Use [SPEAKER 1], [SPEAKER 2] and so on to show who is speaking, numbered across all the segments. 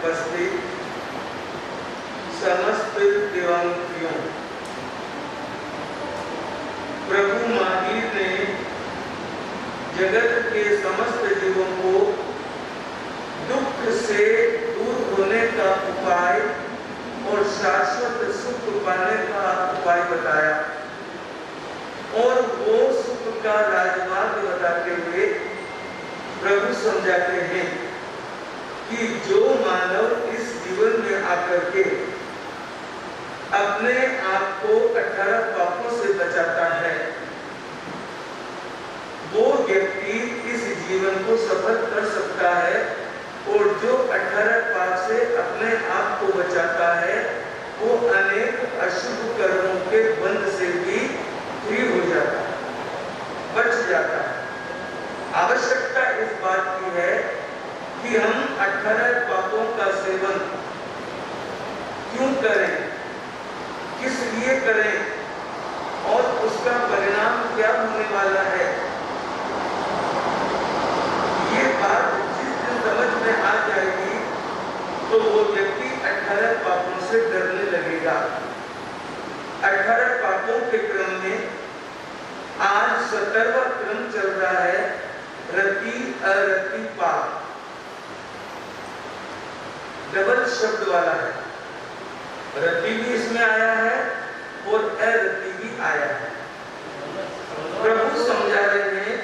[SPEAKER 1] उपस्थित समस्त देवांतियों, प्रभु महावीर ने जगत के समस्त जीवों को दुख से दूर होने का उपाय और शाश्वत सुख पाने का उपाय बताया और वो सुख का राजमार्ग बताते हुए प्रभु समझाते हैं कि जो मानव इस जीवन में आकर के अपने आप को 18 पापों से बचाता है, वो व्यक्ति इस जीवन को सफल कर सकता है और जो 18 पाप से अपने आप को बचाता है वो अनेक अशुभ कर्मों के बंध से भी फ्री हो जाता है, बच जाता है। आवश्यकता इस बात की है कि हम 18 पापों का सेवन क्यों करें, किस लिए करें और उसका परिणाम क्या होने वाला है। ये बात जिस दिन समझ में आ जाएगी तो वो व्यक्ति 18 पापों से डरने लगेगा। 18 पापों के क्रम में आज 17वां क्रम चल रहा है, रति अरति पाप। डबल शब्द वाला है, रति भी इसमें आया है और अरति भी आया है। प्रभु समझा रहे हैं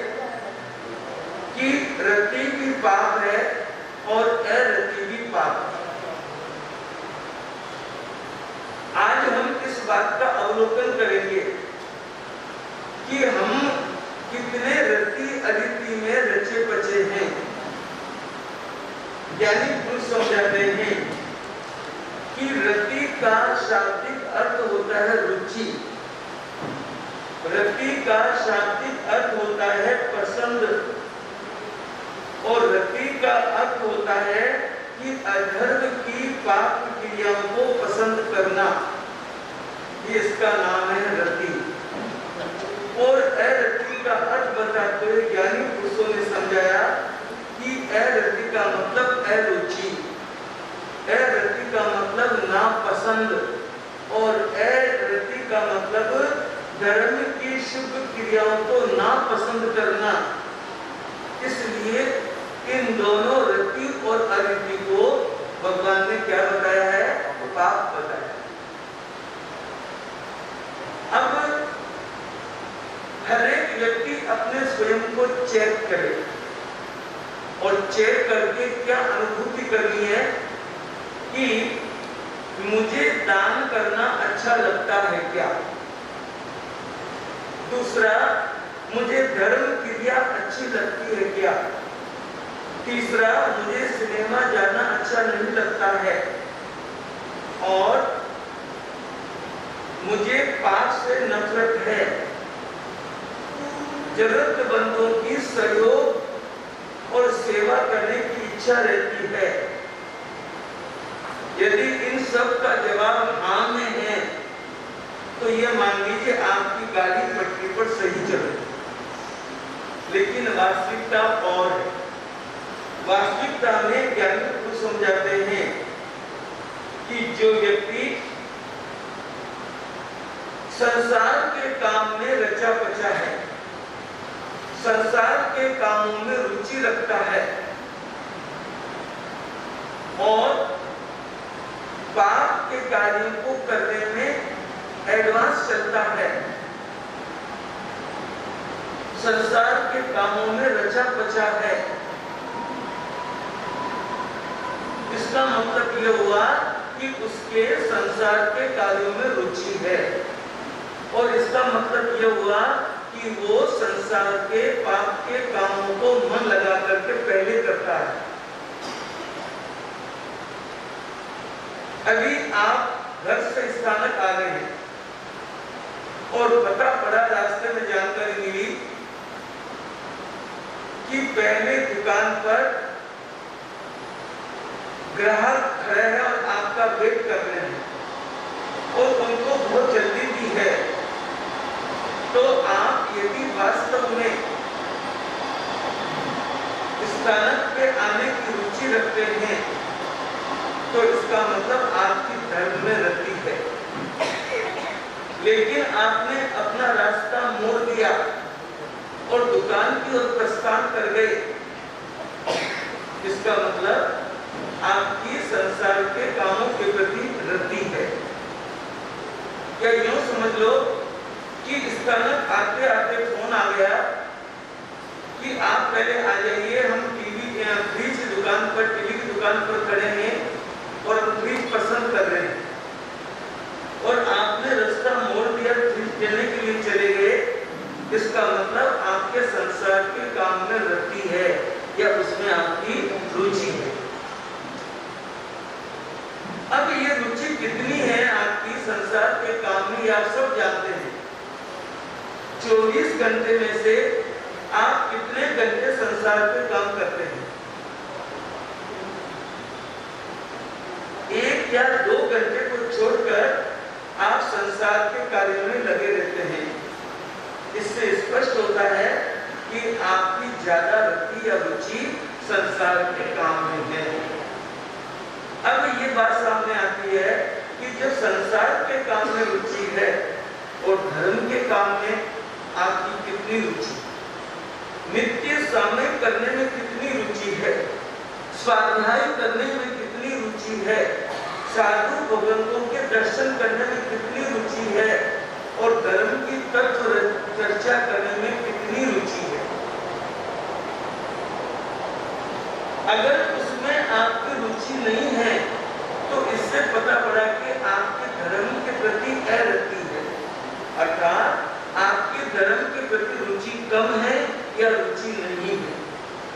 [SPEAKER 1] कि रति भी पाप है और अरति भी पाप है। आज हम इस बात का अवलोकन करेंगे कि हम कितने रति अरति में रचे बचे हैं। ज्ञानी पुरुष समझाते हैं कि रति का शाब्दिक अर्थ होता है रुचि, रति का शाब्दिक अर्थ होता है पसंद और रति का अर्थ होता है कि अधर्म की पाप क्रियाओं को पसंद करना, ये इसका नाम है रति। और अरति का अर्थ बताते हुए ज्ञानी पुरुषों ने समझाया कि अरति का मतलब अरुचि, अरति का मतलब नापसंद और अरति का मतलब धर्म की शुभ क्रियाओं को नापसंद करना। इसलिए इन दोनों रति और अरति को भगवान ने क्या बताया है? पाप बताया। अब हर एक व्यक्ति अपने स्वयं को चेक करे और चेक करके क्या अनुभूति करनी है कि मुझे दान करना अच्छा लगता है क्या, दूसरा मुझे धर्म क्रिया अच्छी लगती है क्या, तीसरा मुझे सिनेमा जाना अच्छा नहीं लगता है और मुझे पाप से नफरत है, जरूरतमंदों की सहयोग और सेवा करने की इच्छा रहती है। यदि इन सब का जवाब हाँ में है तो ये मान लीजिए आपकी गाड़ी पटरी पर सही चल रही है, लेकिन वास्तविकता और है। वास्तविकता में ज्ञानी पुरुष समझाते हैं कि जो व्यक्ति संसार के काम में रचा बचा है, संसार के कामों में रुचि रखता है और पाप के कार्यों को करने में एडवांस चलता है, संसार के कामों में रचा बचा है, इसका मतलब यह हुआ कि उसके संसार के कार्यों में रुचि है और इसका मतलब यह हुआ कि वो संसार के पाप के कामों को मन लगा करके पहले करता है। अभी आप घर से स्थानक आ गए हैं और पता पड़ा, रास्ते में जानकारी मिली कि पहले दुकान पर ग्राहक खड़े हैं और आपका वेट कर रहे हैं और उनको बहुत जल्दी भी है, तो आप यदि वास्तव में स्थानक पे आने की रुचि रखते हैं तो इसका मतलब आपकी धर्म में रति है। लेकिन आपने अपना रास्ता मोड़ दिया और दुकान की ओर प्रस्थान कर गए, इसका मतलब आपकी संसार के कामों के प्रति रति है। या यूं समझ लो कि इसका आते आते फोन आ गया कि आप पहले आ जाइए, हम फ्रिज की दुकान पर, टीवी की दुकान पर खड़े हैं और हम फ्रिज पसंद कर रहे हैं, और आपने रास्ता मोड़ दिया, फ्रिज लेने के लिए चले गए, इसका मतलब आपके संसार के काम में रति है या उसमें आपकी रुचि है। अब ये रुचि कितनी है आपकी संसार के काम में, आप सब जानते हैं। 24 घंटे में से आप कितने घंटे संसार पे काम करते हैं? 1 या 2 घंटे को छोड़कर आप संसार के कार्य में लगे रहते हैं। इससे स्पष्ट होता है कि आपकी ज्यादा रति या रुचि संसार के काम में है। अब ये बात सामने आती है कि जो संसार के काम में रुचि है और धर्म के काम में आपकी कितनी रुचि, नित्य सामयिक करने में कितनी रुचि है, स्वाध्याय करने में कितनी रुचि है, साधु भगवंतों के दर्शन करने में कितनी रुचि है और धर्म की तत्व चर्चा करने में कितनी रुचि है। अगर उसमें आपकी रुचि नहीं है तो इससे पता पड़ा कि आपके धर्म के प्रति अरति है, अर्थात आपके धर्म के प्रति रुचि कम है या रुचि नहीं है।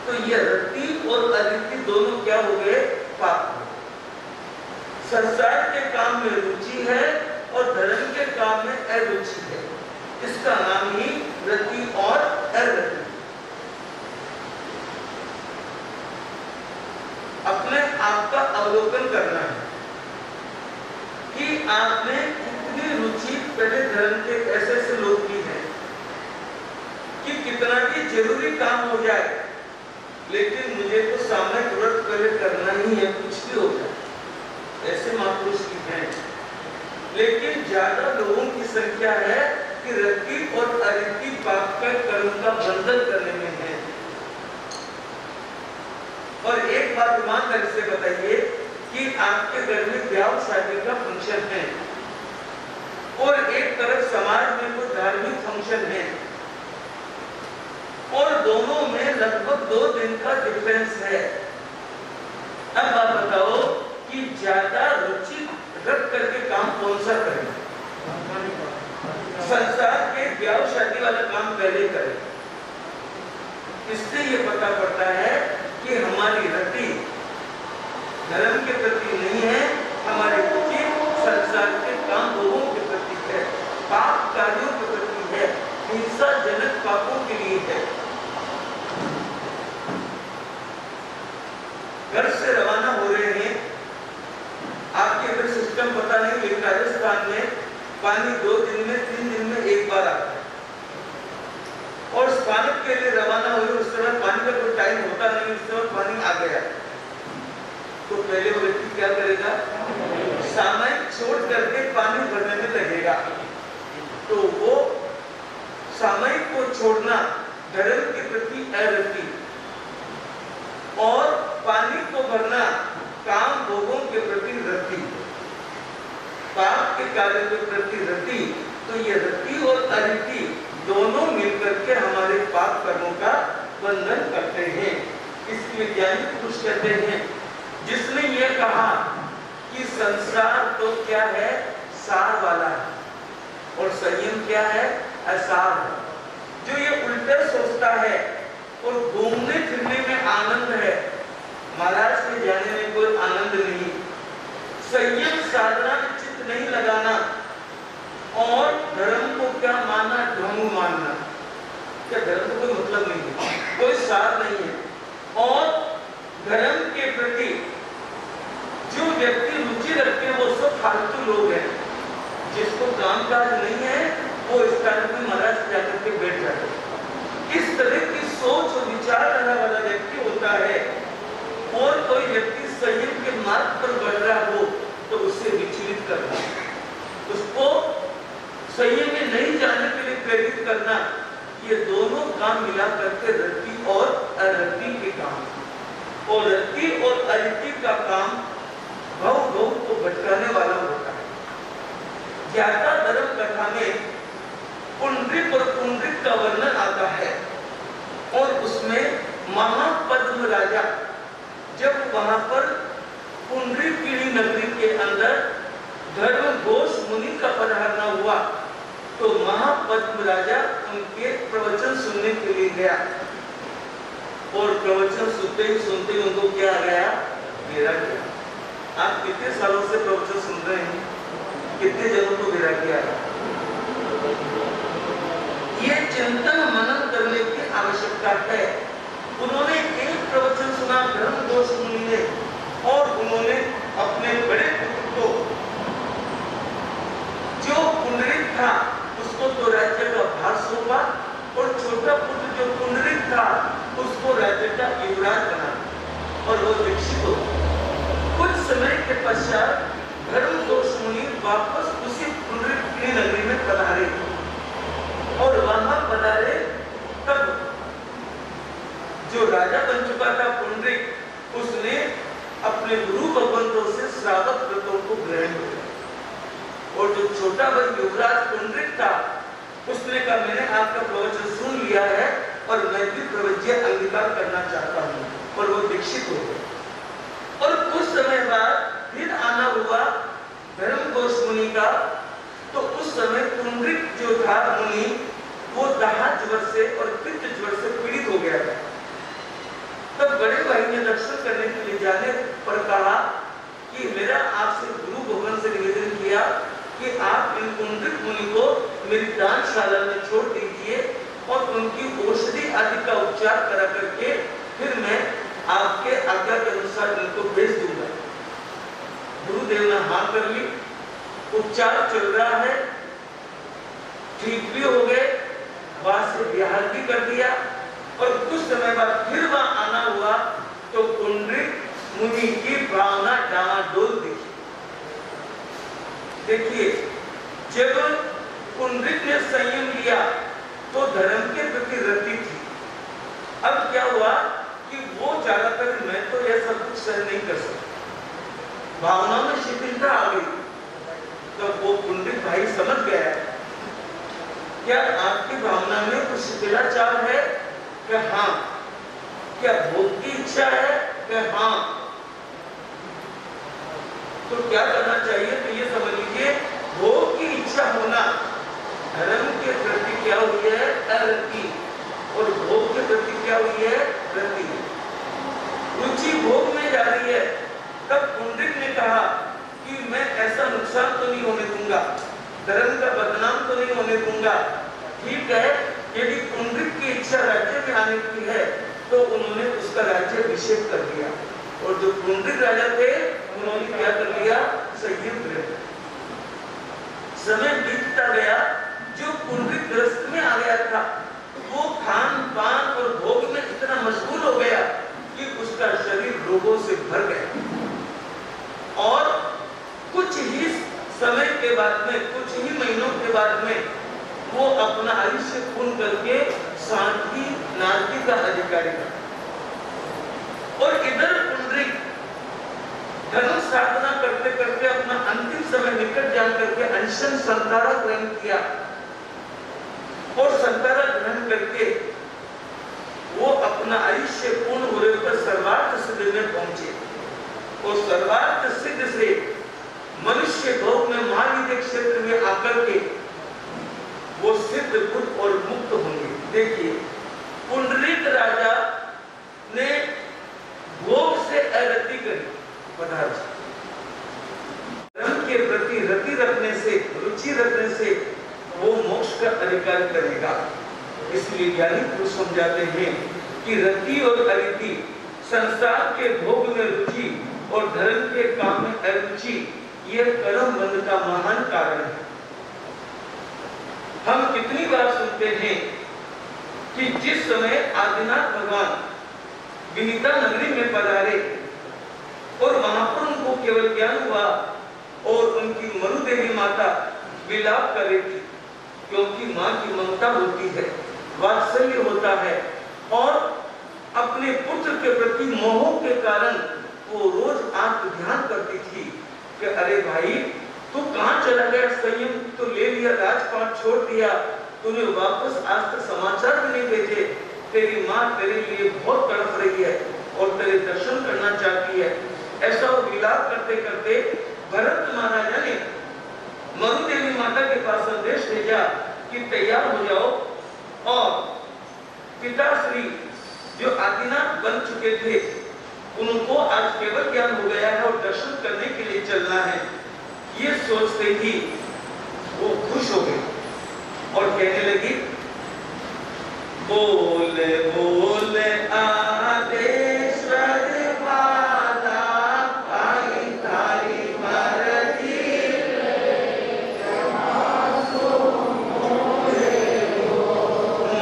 [SPEAKER 1] तो यह रति और अरति दोनों क्या हो गए? पाप। संसार के काम में रुचि है और धर्म के काम में अरुचि है, इसका नाम ही रति और अरति। अपने आप का अवलोकन करना है कि आपने कितनी रुचि पहले धर्म के ऐसे ऐसे लोग की है कि कितना भी जरूरी काम हो जाए, लेकिन मुझे तो सामयिक व्रत पहले करना ही है, कुछ भी हो जाए, ऐसे महापुरुष की है। लेकिन ज्यादा लोगों की संख्या है कि रति और अरति पाप का कर्म का बंधन करने में है। और एक बात ईमानदारी से बताइए कि आपके घर में ब्याह शादी का फंक्शन है और एक तरफ समाज में कोई धार्मिक फंक्शन है और दोनों में लगभग 2 दिन का डिफरेंस है। अब आप बताओ कि ज्यादा रुचि रख करके काम कौन सा करें? संसार के ब्याह शादी वाला काम पहले करें। इससे ये पता पड़ता है कि हमारी रति धर्म के प्रति नहीं है, हमारी रुचि संसार के काम लोगों के प्रति है, पाप कार्यों के प्रति है, हिंसा जनक पापों के लिए है। घर से रवाना हो रहे हैं, आपके अगर सिस्टम पता नहीं, लेकिन राजस्थान में पानी 2 दिन में 3 दिन में एक बार आता है और स्वागत के लिए रवाना हुए, उस समय पानी का कोई टाइम होता नहीं, उस समय पानी आ गया तो पहले वो व्यक्ति क्या करेगा? सामयिक छोड़ करके पानी भरने में लगेगा। तो वो सामयिक को छोड़ना धर्म के प्रति अरति और पानी को भरना काम भोगों के प्रति रति, पाप के कार्य के प्रति रति। तो ये रति और अरति दोनों मिलकर के हमारे पाप कर्मों का बंधन करते हैं। इसलिए वैज्ञानिक पुरुष कहते हैं, जिसने ये कहा कि संसार तो क्या है? सार वाला है और संयम क्या है? असार है। जो ये उल्टा सोचता है और घूमने फिरने में आनंद है, महाराज के जाने में कोई आनंद नहीं, संयम साधना में चित्त नहीं लगाना और धर्म को क्या मानना? ढोंग मानना। क्या धर्म को कोई मतलब नहीं है, कोई सार नहीं है। और धर्म के प्रति जो व्यक्ति रुचि रखते हैं वो सब फालतू लोग हैं, जिसको काम काज नहीं है वो इस कारण में महाराज जाकर के बैठ जाते हैं। इस तरह की सोच और विचार रखने वाला व्यक्ति होता है। और कोई व्यक्ति संयम के मार्ग पर बढ़ रहा संयम में नहीं जाने के लिए प्रेरित करना, ये दोनों काम मिला करके रति और अरति के काम। और रति और अरति का काम भव भव को भटकाने वाला होता है। ज्ञाता धर्म कथा में पुंडरीक और पुंडरीक का वर्णन आता है और उसमें महापद्म राजा जब वहां पर पुंडरीकिणी नगरी के अंदर धर्म घोष मुनि का पधारना हुआ तो महापद्म राजा उनके प्रवचन सुनने के लिए गया और प्रवचन सुनते ही उनको क्या आ गया? मेरा गया। आप कितने सालों से प्रवचन सुन रहे हैं? कितने जनों को मेरा गया? ये चिंतन मनन करने की आवश्यकता है। उन्होंने एक प्रवचन सुना धर्म घोष मुनि ने और उन्होंने अपने बड़े पुत्र को जो पुंडरीक था उसको तो राज्य का भार सौंपा और छोटा पुत्र जो पुंडरीक था उसको राज्य का युवराज बना और वो दीक्षित हो। कुछ समय के पश्चात धर्म घोष मुनि वापस उसी पुंडरीकिनी नगरी में पधारे और वहां पधारे तब जो राजा बन चुका था पुंडरीक उसने अपने गुरु भगवंतों से श्रावक व्रतों को ग्रहण किया और जो छोटा भाई युवराज पुंडरीक था उसने कहा मैंने आपका प्रवचन सुन लिया है और मैं भी प्रवज्य अंगीकार करना चाहता हूँ और वो दीक्षित हो गए। और कुछ समय बाद फिर आना हुआ धर्म घोष मुनि का तो उस समय पुंडरीक जो था मुनि वो दाह ज्वर से और पित्त ज्वर से पीड़ित हो गया था। तब बड़े भाई ने दर्शन करने के लिए जाने पर कहा कि मेरा आपसे गुरु भगवान से निवेदन किया कि आप इन पुंडरीक मुनि को मेरी दानशाला में छोड़ दीजिए और उनकी औषधि आदि का उपचार करा करके फिर मैं आपके आज्ञा के अनुसार इनको भेज दूंगा। गुरुदेव ने हाँ कर ली, उपचार चल रहा है, ठीक भी हो गए, वहां से बिहार भी कर दिया और कुछ समय बाद फिर वहां आना हुआ तो पुंडरीक मुनि की भावना डामाडोल दिखी। देखिए जब पुंडरीक ने संयम लिया तो धर्म के प्रति रति थी। अब क्या हुआ कि वो ज्यादातर मैं तो यह सब कुछ सहन नहीं कर सकता, भावना में शिथिलता आ गई। तो वो पुंडरीक भाई समझ गया क्या आपकी भावना में कुछ शिथिलाचार है? क्या हाँ। क्या भोग की इच्छा है? क्या हाँ। तो क्या करना चाहिए? तो ये समझ लीजिए भोग की इच्छा होना धर्म के प्रति क्या हुई है? अरति। और भोग के प्रति क्या हुई है? रति। रुचि भोग में जा रही है। तब पुंडरीक ने कहा कि मैं ऐसा नुकसान तो नहीं होने दूंगा, धर्म का बदनाम तो नहीं होने दूंगा। ठीक है, यदि पुंडरीक की इच्छा राज्य में आने की है तो उन्होंने उसका राज्य अभिषेक कर दिया और जो पुंडरीक राजा थे उन्होंने क्या कर लिया? संयम ग्रहण। समय बीतता गया, जो पुंडरीक ग्रस्त में आ गया था वो खान पान और भोग में इतना मशगूल हो गया कि उसका शरीर रोगों से भर गया और कुछ ही समय के बाद में, कुछ ही महीनों के बाद में वो अपना आयुष्य पूर्ण करके शांति नारकी का अधिकारी था। और इधर पुंडरीक धर्म साधना करते करते अपना अंतिम समय निकट जान करके अनशन संतारा ग्रहण किया और संतारा ग्रहण करके वो अपना आयुष्य पूर्ण होने पर सर्वार्थ सिद्धि में पहुंचे और सर्वार्थ सिद्धि से मनुष्य भोग में महाविद्य क्षेत्र में आकर के वो सिद्ध बुद्ध और मुक्त होंगे। देखिए पुंडरीक राजा ने भोग से अरति करी, पदार्थ धर्म के प्रति रति रखने से, रुचि रखने से वो मोक्ष का अधिकार करेगा। इसलिए ज्ञानी पुरुष समझाते हैं कि रति और अरति, संसार के भोग में रुचि और धर्म के काम में अरुचि, यह कर्म बंध का महान कारण है। हम कितनी बार सुनते हैं कि जिस समय आदिनाथ भगवान विनीता नगरी में पधारे और वहां पर उनको केवल ज्ञान हुआ और उनकी मनु देवी माता विलाप कर रही थी क्योंकि माँ की ममता होती है, वात्सल्य होता है, और अपने पुत्र के प्रति मोह के कारण वो रोज आंख ध्यान करती थी कि अरे भाई तू कहां चला गया, संयम तो ले लिया, राजपाट छोड़ दिया, तूने वापस आज तक समाचार भी नहीं भेजे, तेरी माँ तेरे लिए बहुत तड़प रही है और तेरे दर्शन करना चाहती है। ऐसा वो विलाप करते करते भरत महाराजा ने मरु देवी माता के पास संदेश भेजा कि तैयार हो जाओ, और पिताश्री जो आदिनाथ बन चुके थे उनको आज केवल ज्ञान हो गया है और दर्शन करने के लिए चलना है। ये सोचते ही वो खुश हो गए और कहने लगी, बोले बोले आदेश्वर वाला आई तारी मर्जी,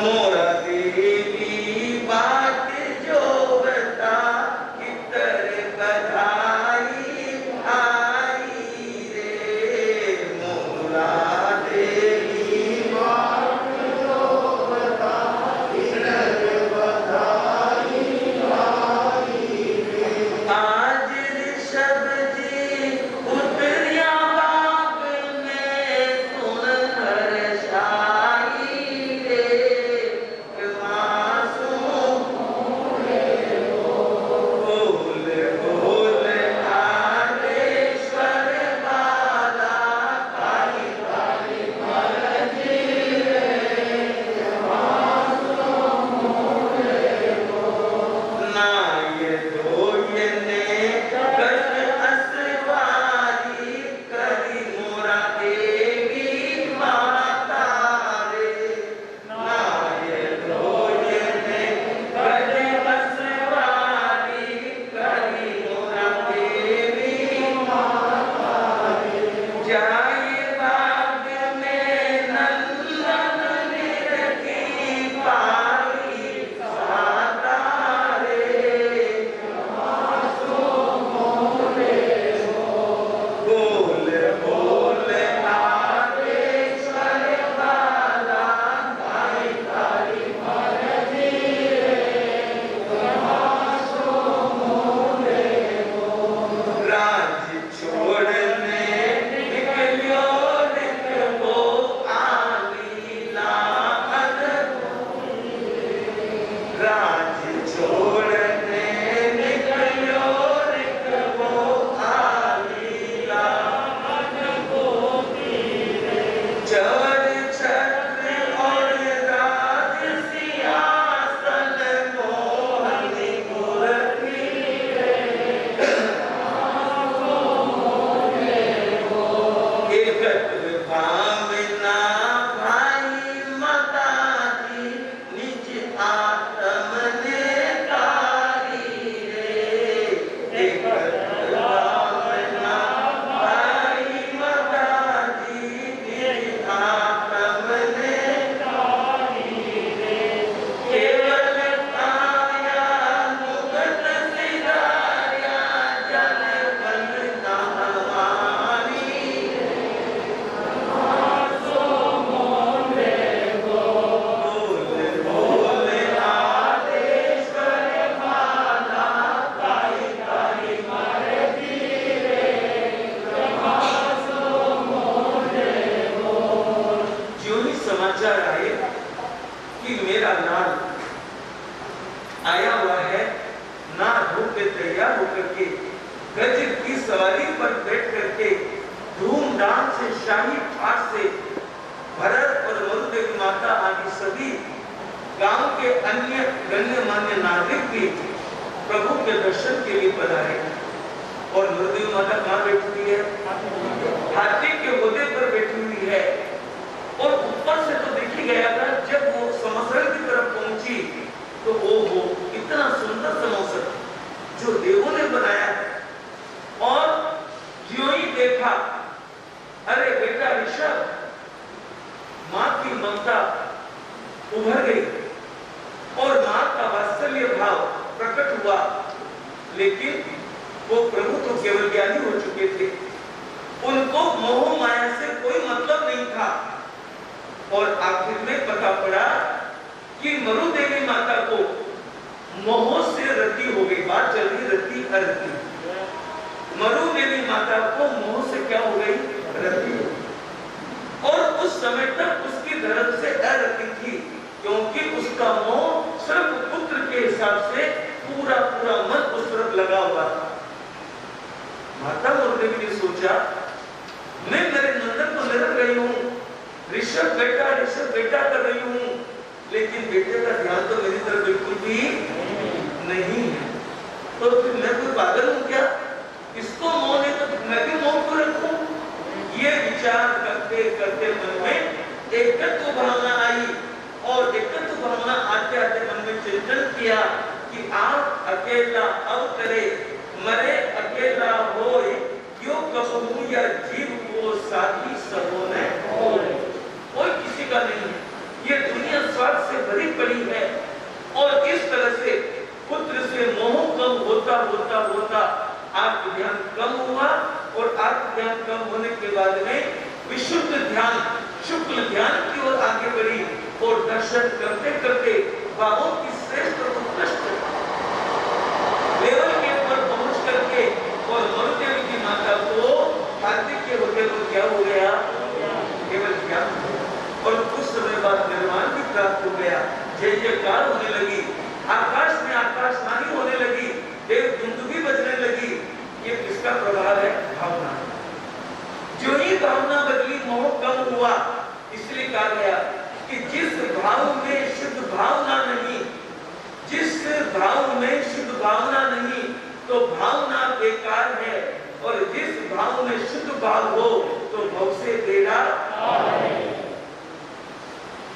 [SPEAKER 1] मोरा देवी बात जो बता इतर बधाई आई रे, मोरा देवी बात जो बता इतर बधाई आई रे। आज ऋषभ जी उतरिया बाग में सुन हर्षाई रे, मासूम बोले बोले आदेश्वर वाला काली काली मर्जी रे, ना ये दो ये ने कष्ट असवारी करी मोरा देवी माता रे, ना ये दो ये ने कष्ट असवारी करी मोरा देवी माता रे, जाए बाग में नंदन निरखी पाई साता रे, बोले बोले आदेश्वर वाला काली काली मर्जी रे, राज्य छोड़ने निकलियो निकलो आलीला राज्य छोड़ने निकलियो निकलो आलीला, चर छत्र और राज सिंहासन मोहनी मूर्ति एकत्र भावना भाई माता जी निज आत्म ने कारी रे, एकत्र भावना भाई माता जी निज आत्म ने कारी रे, केवल काया मुगत सिधार्या जन बन हमारी, बोले बोले आदेश्वर वाला काली काली मर्जी रे, जो ही समाचार आए कि मेरा लाल आया हुआ है, ना धो के तैयार होकर के गज की सवारी पर बैठ करके धूमधाम से शाही ठाट से भरत और मरु देवी माता आदि सभी गांव के अन्य गण्यमान्य नागरिक भी प्रभु के दर्शन के लिए पधारे। और मरु देवी माता कहाँ बैठी हुई है? हाथी के घोड़े पर बैठी हुई है। और ऊपर से तो देखी गया था, जब वो समसरण की तरफ पहुंची तो वो इतना सुंदर समसरण जो देवों ने बनाया है, और ज्यों ही देखा, अरे बेटा ऋषभ, माँ की ममता उभर गई और माँ का वात्सल्य भाव प्रकट हुआ, लेकिन वो प्रभु तो केवल ज्ञानी हो चुके थे, उनको मोह माया से कोई मतलब नहीं था। और आखिर में पता पड़ा कि मरु देवी माता को मोह से रति हो गई। बात चल रही रति अरति। मरु देवी माता को मोह से क्या हो गई? रति हो गई। और उस समय तक उसकी धर्म से अरति थी, क्योंकि उसका मोह सिर्फ पुत्र के हिसाब से पूरा पूरा मन उस तरफ लगा हुआ था। माता मरु देवी ने सोचा, मैं मेरे नंदन को निरख रही हूँ, ऋषभ बेटा कर रही हूँ, लेकिन बेटे का ध्यान तो मेरी तरफ बिल्कुल भी नहीं है। तो फिर मैं कोई पागल हूँ क्या? इसको मोह नहीं तो मैं भी मोह क्यों रखूं? ये विचार करते करते मन में एकत्व भावना आई, और एकत्व भावना आते आते मन में चिंतन किया कि आप अकेला अवतरे, मरे अकेला होए, यो कहूं या जीव को साथी सबों ने होए। कोई किसी का नहीं है, ये दुनिया स्वार्थ से भरी पड़ी है। और इस तरह से पुत्र से मोह कम होता होता होता आत्म ध्यान कम हुआ, और आत्म ध्यान कम होने के बाद में विशुद्ध ध्यान, शुक्ल ध्यान की ओर आगे बढ़ी, और दर्शन करते करते भावों की श्रेष्ठ और उत्कृष्ट लेवल के ऊपर पहुंच करके, और मरु देवी की माता को कार्तिक के होते हुए क्या हो गया? केवल ज्ञान। और कुछ समय बाद निर्वाण भी प्राप्त हो गया, जय जयकार होने लगी, आकाश में आकाशवाणी होने लगी, देव दुंदुभी बजने लगी। ये किसका प्रभाव है? भावना। जो ही भावना बदली, मोह कम हुआ। इसलिए कहा गया कि जिस भाव में शुद्ध भावना नहीं, जिस भाव में शुद्ध भावना नहीं, तो भावना बेकार है, और जिस भाव में शुद्ध भाव हो तो भव से बेड़ा।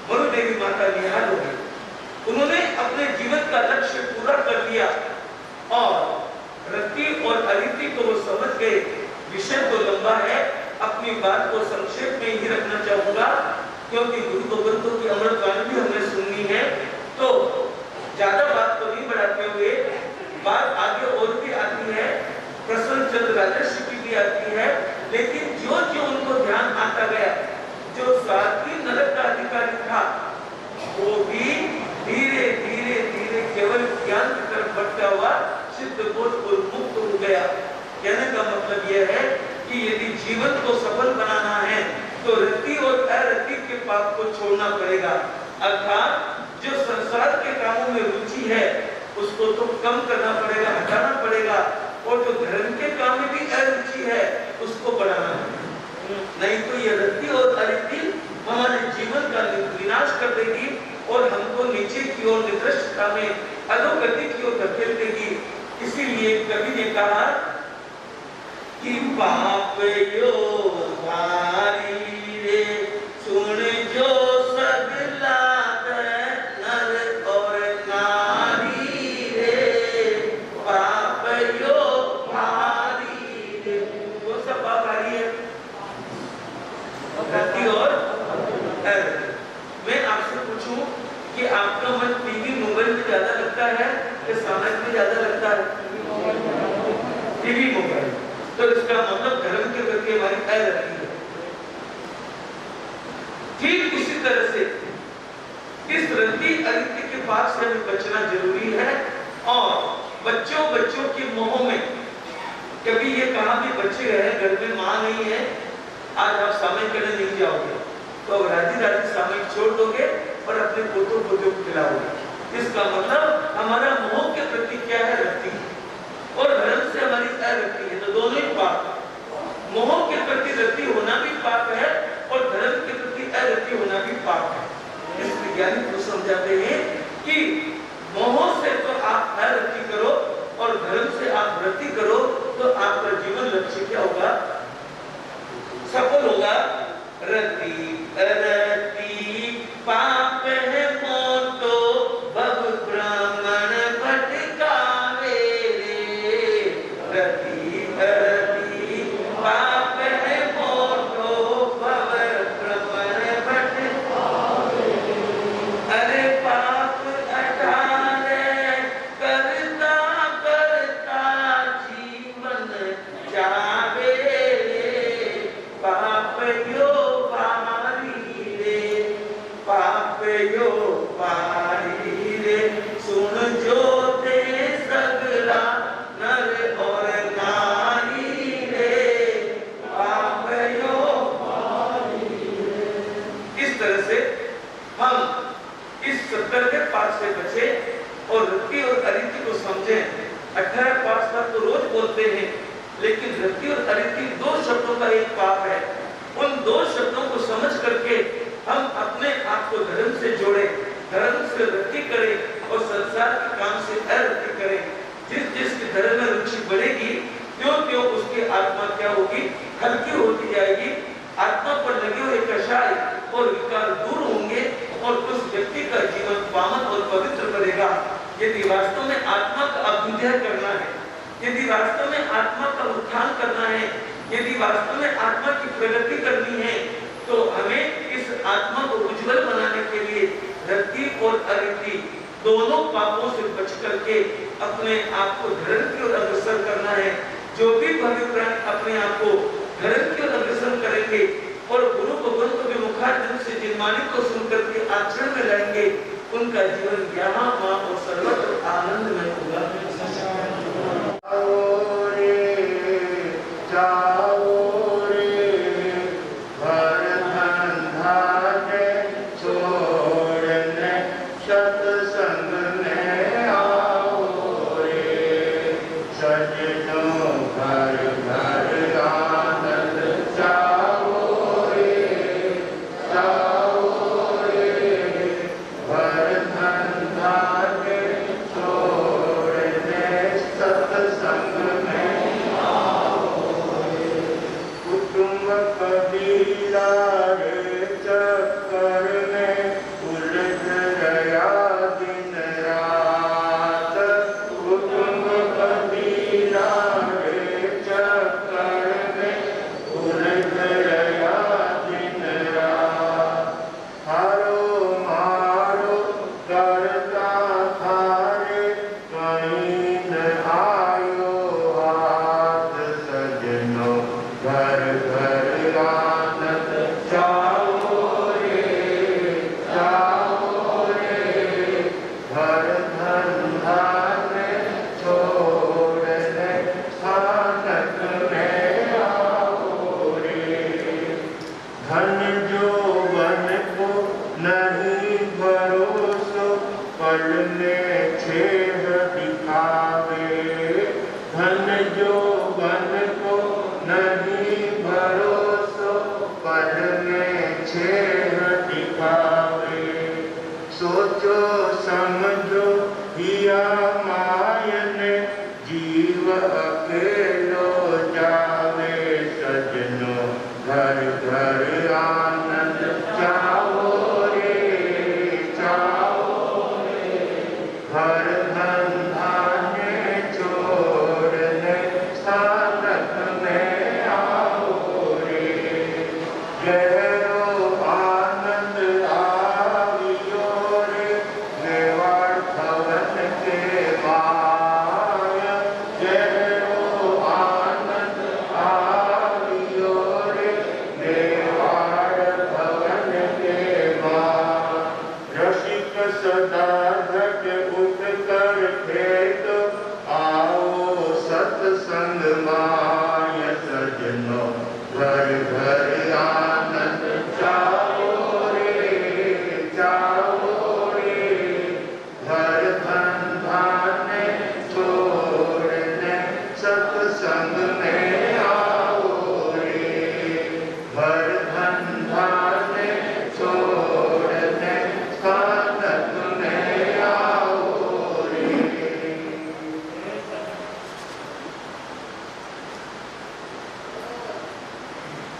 [SPEAKER 1] मरु देवी माता निहाल हो गई। उन्होंने अपने जीवन का लक्ष्य पूरा कर लिया, और रति और अरिति को वो समझ गए। विषय तो लंबा है, अपनी बात को संक्षेप में ही रखना चाहूंगा, क्योंकि गुरु गोविंदों की अमृत वाणी भी हमने सुननी है। तो ज्यादा बात को नहीं बढ़ाते हुए, बात आगे और भी आती है, प्रसन्न चंद्र राजर्षि की भी आती है, लेकिन जो जो उनको ध्यान आता गया, जो सात्विक नरक का अधिकारी था, वो भी धीरे धीरे धीरे केवल ज्ञान की तरफ बढ़ता हुआ सिद्ध बोध और मुक्त हो गया। कहने का मतलब यह है कि यदि जीवन को सफल बनाना है तो रति और अरति के पाप को छोड़ना पड़ेगा। अर्थात जो संसार के कामों में रुचि है उसको तो कम करना पड़ेगा, हटाना पड़ेगा, और जो धर्म के काम में भी अरुचि है उसको बढ़ाना है। नहीं तो ये रति और अरति हमारे जीवन का विनाश कर देगी, और हमको नीचे की ओर निकृष्टता में अधोगति की ओर धकेल देगी। इसीलिए कवि ने कहा कि पाप यो भारी रे, सुन जो सगला नर और नारी रे, पाप यो भारी रे। कौन सा पाप भारी है? रति और अरति। मैं आपसे पूछूं कि आपका मन टीवी मोबाइल में ज्यादा लगता है या समाज में ज्यादा लगता है? TV mobile. तो इसका मतलब धर्म के प्रति हमारी अरति है। ठीक उसी तरह से इस रति अरति के पास से हमें बचना जरूरी है। और बच्चों के मोह में कभी ये कहा भी बच्चे रहे, घर में माँ नहीं है, आज आप सामयिक करने नहीं जाओगे, तो राजी राजी सामयिक छोड़ दोगे और अपने पोतों पोतों को खिलाओगे। इसका मतलब हमारा मोह के प्रति क्या है? रति, और धर्म से हमारी अरति है। तो दोनों ही पाप है। मोह के प्रति रति होना भी पाप है, और धर्म के प्रति अरति होना भी पाप है। इस विज्ञानी को समझाते हैं कि मोह से तो आप अरति करो, और धर्म से आप रति करो, तो आपका जीवन लक्ष्य क्या होगा? सफल होगा। रति अरति पाप है मोटो, भव भ्रमण भटकावे, बोलते हैं, लेकिन रति और अरिति दो शब्दों का एक पाप है। उन दो शब्दों को समझ करके हम अपने आप को धर्म से जोड़े, धर्म से रति करें और संसार के काम से अरति करें। जिसकी धर्म में रुचि बढ़ेगी, त्यों उसकी आत्मा क्या होगी, हल्की होती जाएगी। आत्मा पर लगे हुए कषाय और विकार दूर होंगे और उस व्यक्ति का जीवन पावन और पवित्र बनेगा। यदि वास्तव में आत्मा का अभ्युदय करना है, यदि वास्तव में आत्मा का उत्थान करना है, यदि वास्तव में आत्मा की प्रगति करनी है, तो हमें इस आत्मा को उज्जवल बनाने के लिए रति और अरिति दोनों पापों से बच करके अपने आप को धर्म की ओर अग्रसर करना है। जो भी भव्य प्राणी अपने आप को धर्म की ओर अग्रसर करेंगे और गुरु भगवंत के मुखारबिंद से जिन वाणी को सुनकर के आचरण में लाएंगे, उनका जीवन यहाँ वहाँ और सर्वत्र आनंदमय होगा।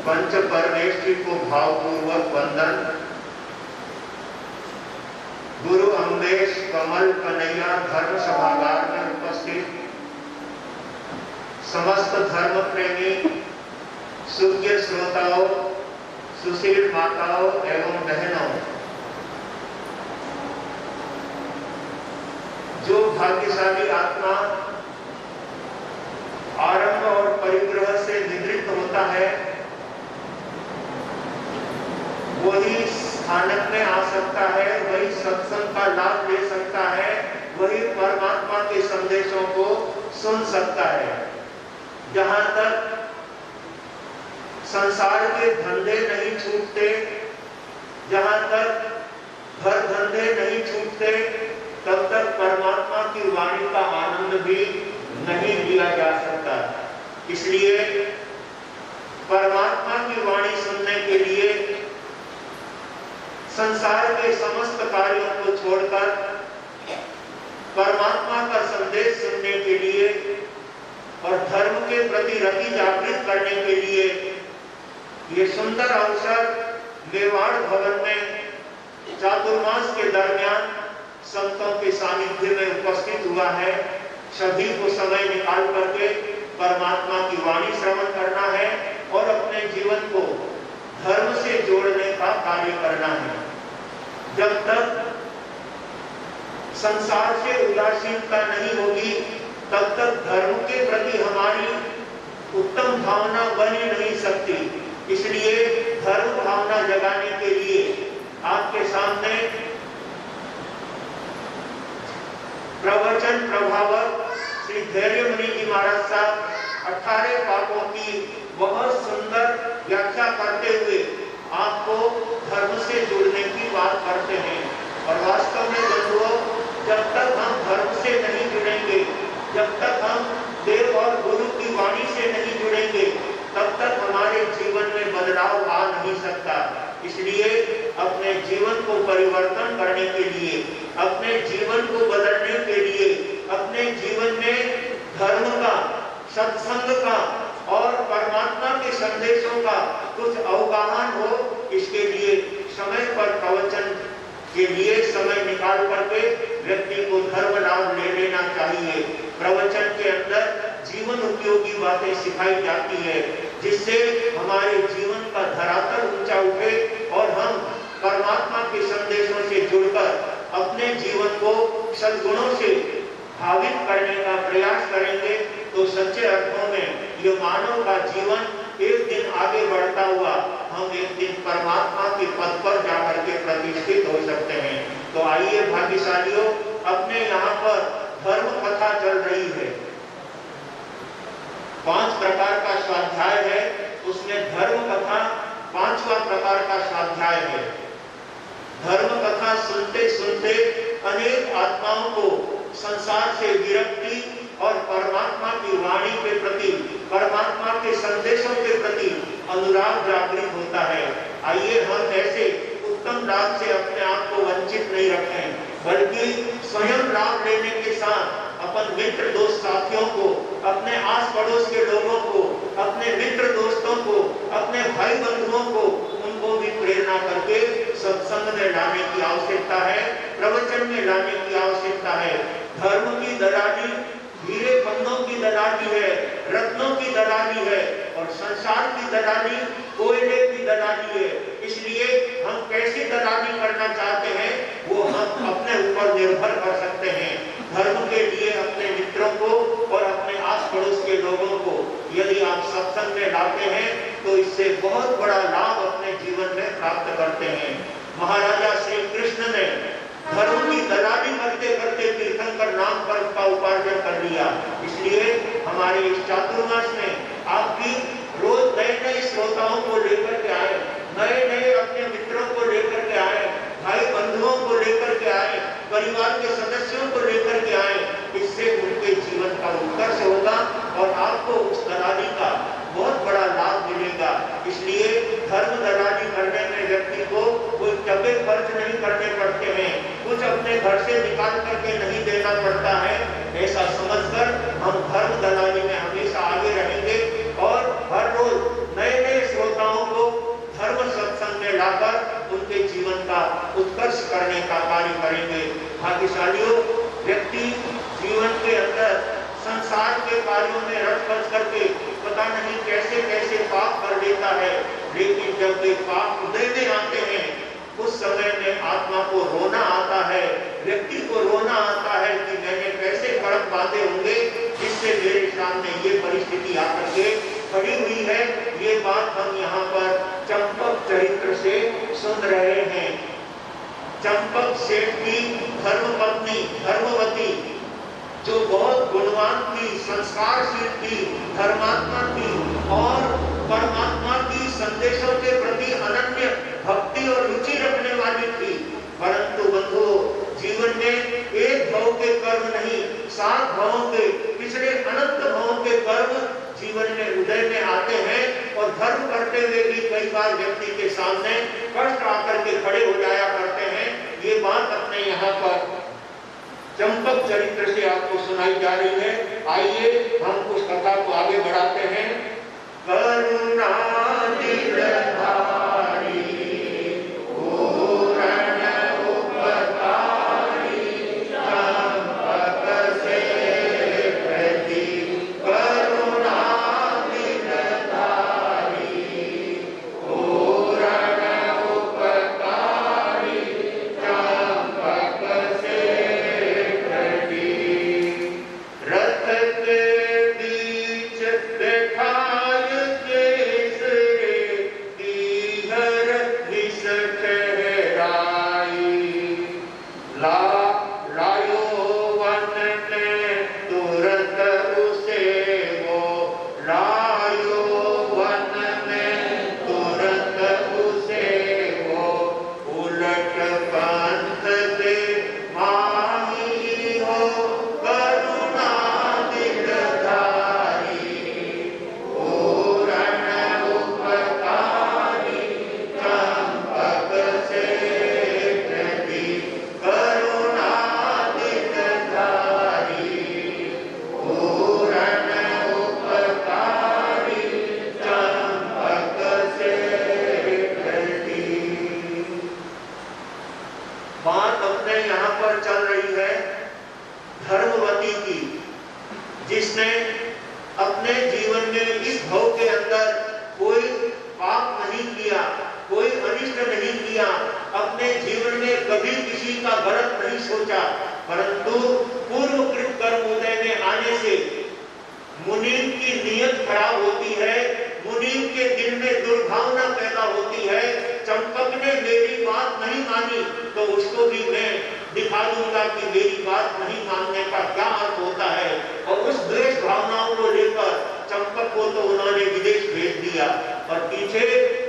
[SPEAKER 2] पंच परमेष्ठी को भावपूर्वक वंदन। गुरु अम्बेश कमल कन्हैया धर्म सभागार में उपस्थित समस्त धर्म प्रेमी सूर्य श्रोताओं, सुशील माताओं एवं बहनों, जो भाग्यशाली आत्मा आरंभ और परिग्रह से निवृत्त होता है, वही स्थानक में आ सकता है, वही सत्संग का लाभ ले सकता है, वही परमात्मा के संदेशों को सुन सकता है। जहां तक संसार के धंधे नहीं छूटते, जहां तक घर धंधे नहीं छूटते, तब तक परमात्मा की वाणी का आनंद भी नहीं दिया जा सकता। इसलिए परमात्मा की वाणी सुनने के लिए संसार के समस्त कार्यों को छोड़कर परमात्मा का संदेश सुनने के लिए और धर्म के प्रति रति जागृत करने के लिए ये सुंदर अवसर मेवाड़ भवन में चातुर्मास के दरमियान संतों के सानिध्य में उपस्थित हुआ है। सभी को समय निकाल करके परमात्मा की वाणी श्रवण करना है और अपने जीवन को धर्म से जोड़ने का कार्य करना है। जब तक संसार से उदासीनता नहीं होगी तब तक धर्म के प्रति हमारी उत्तम भावना बन ही नहीं सकती। इसलिए धर्म भावना जगाने के लिए आपके सामने प्रवचन प्रभावक श्री धैर्यमणि जी महाराज साहब 18 पापों की बहुत सुंदर व्याख्या करते हुए आपको धर्म से जुड़ने की बात करते हैं। और वास्तव में बंधुओं, जब तक हम धर्म से नहीं जुड़ेंगे, जब तक हम देव और गुरु की वाणी से नहीं जुड़ेंगे, तब तक हमारे जीवन में बदलाव आ नहीं सकता। इसलिए अपने जीवन को परिवर्तन करने के लिए, अपने जीवन को बदलने के लिए, अपने जीवन में धर्म का, सत्संग का और परमात्मा के संदेशों का कुछ अवगाहन हो, इसके लिए समय पर प्रवचन के लिए समय निकाल करके व्यक्ति को धर्म लाभ ले लेना चाहिए। प्रवचन के अंदर जीवन उपयोगी बातें सिखाई जाती है, जिससे हमारे जीवन का धरातल ऊंचा उठे और हम परमात्मा के संदेशों से जुड़कर अपने जीवन को सद्गुणों से भावित करने का प्रयास करेंगे तो सच्चे अर्थों में ये मानव का जीवन एक दिन आगे बढ़ता हुआ हम एक दिन परमात्मा के पद पर जाकर के प्रतिष्ठित हो सकते हैं। तो आइए भाग्यशालियों, अपने यहाँ पर धर्म कथा चल रही है। 5 प्रकार का स्वाध्याय है, उसमें धर्म कथा 5वां प्रकार का स्वाध्याय है। धर्म कथा सुनते सुनते अनेक आत्माओं को संसार से विरक्ति और परमात्मा की वाणी के प्रति, परमात्मा के संदेशों के प्रति अनुराग जागृत होता है। आइए हम ऐसे उत्तम लाभ से अपने आप को वंचित नहीं रखें, बल्कि स्वयं लाभ लेने के साथ अपन मित्र दोस्त साथियों को, अपने आस पड़ोस के लोगों को, अपने मित्र दोस्तों को, अपने भाई बंधुओं को, उनको भी प्रेरणा करके सत्संग में लाने की आवश्यकता है, प्रवचन में लाने की आवश्यकता है। धर्म की दलाली हीरे पन्नों की दलाली है, रत्नों की दलाली है और संसार की दलाली कोयले की दलाली है। इसलिए हम कैसी दलाली करना चाहते हैं वो हम अपने ऊपर निर्भर कर सकते हैं। धर्म के लिए अपने मित्रों को और अपने आस पड़ोस के लोगों को यदि आप सत्संग में लाते हैं तो इससे बहुत बड़ा लाभ अपने जीवन में प्राप्त करते हैं। महाराजा श्री कृष्ण ने धर्म की दलाली करते करते तीर्थंकर नाम पर का उपार्जन कर लिया। इसलिए हमारे इस चातुर्मास में आप भी रोज नए नए श्रोताओं को लेकर के आए, नए नए अपने मित्रों को लेकर के आए, भाई बंधुओं को लेकर के आए, परिवार के सदस्यों को लेकर के आए। इससे उनके जीवन का उत्कर्ष होगा और आपको उस दलाली का बहुत बड़ा लाभ मिलेगा। इसलिए धर्म दलाली करने में व्यक्ति को कोई टके खर्च नहीं करने पड़ते हैं, कुछ अपने घर से निकाल करके नहीं देना पड़ता है। ऐसा समझकर हम धर्म दलाली में हमेशा आगे रहेंगे और हर रोज नए नए श्रोताओं को धर्म सत्संग में लाकर उनके जीवन का उत्कर्ष करने का कार्य करेंगे। भाग्यशालियों, व्यक्ति जीवन के अंदर संसार के कार्यों में रट बच करके पता नहीं कैसे कैसे पाप कर लेता है, लेकिन जब वे पाप हृदय में आते हैं उस समय में आत्मा को रोना आता है, व्यक्ति को रोना आता है कि मैंने कैसे कर्म बांधे होंगे जिससे मेरे सामने ये परिस्थिति आकर के खड़ी हुई है। ये बात हम यहाँ पर चंपक चरित्र से सुन रहे हैं। चंपक सेठ की धर्मपत्नी धर्मवती जो बहुत गुणवान थी, संस्कारशील थी, धर्मात्मा थी और परमात्मा की संदेशों के प्रति अनन्य भक्ति और रुचि रखने वाली थी। परंतु बंधुओं, जीवन में एक भाव के कर्म नहीं, 7 भावों के पिछले अनंत करते हुए भी कई बार व्यक्ति के सामने कष्ट आकर के खड़े हो जाया करते हैं। ये बात अपने यहाँ पर चंपक चरित्र से आपको सुनाई जा रही है। आइए हम उस कथा को आगे बढ़ाते हैं। करुणा जिसने अपने जीवन में इस भव के अंदर कोई पाप नहीं किया, कोई अनिष्ट नहीं किया, अपने जीवन में कभी किसी का गलत नहीं सोचा, परंतु पूर्वकृत कर्म उदय में आने से मुनीम की नीयत खराब होती है, मुनीम के दिल में दुर्भावना पैदा होती है। चंपक ने मेरी बात नहीं मानी तो उसको भी मैं दिखा दूंगा कि मेरी बात नहीं मानने का क्या अर्थ होता है। और उस द्वेष भावनाओं को लेकर चंपक को तो उन्होंने विदेश भेज दिया और पीछे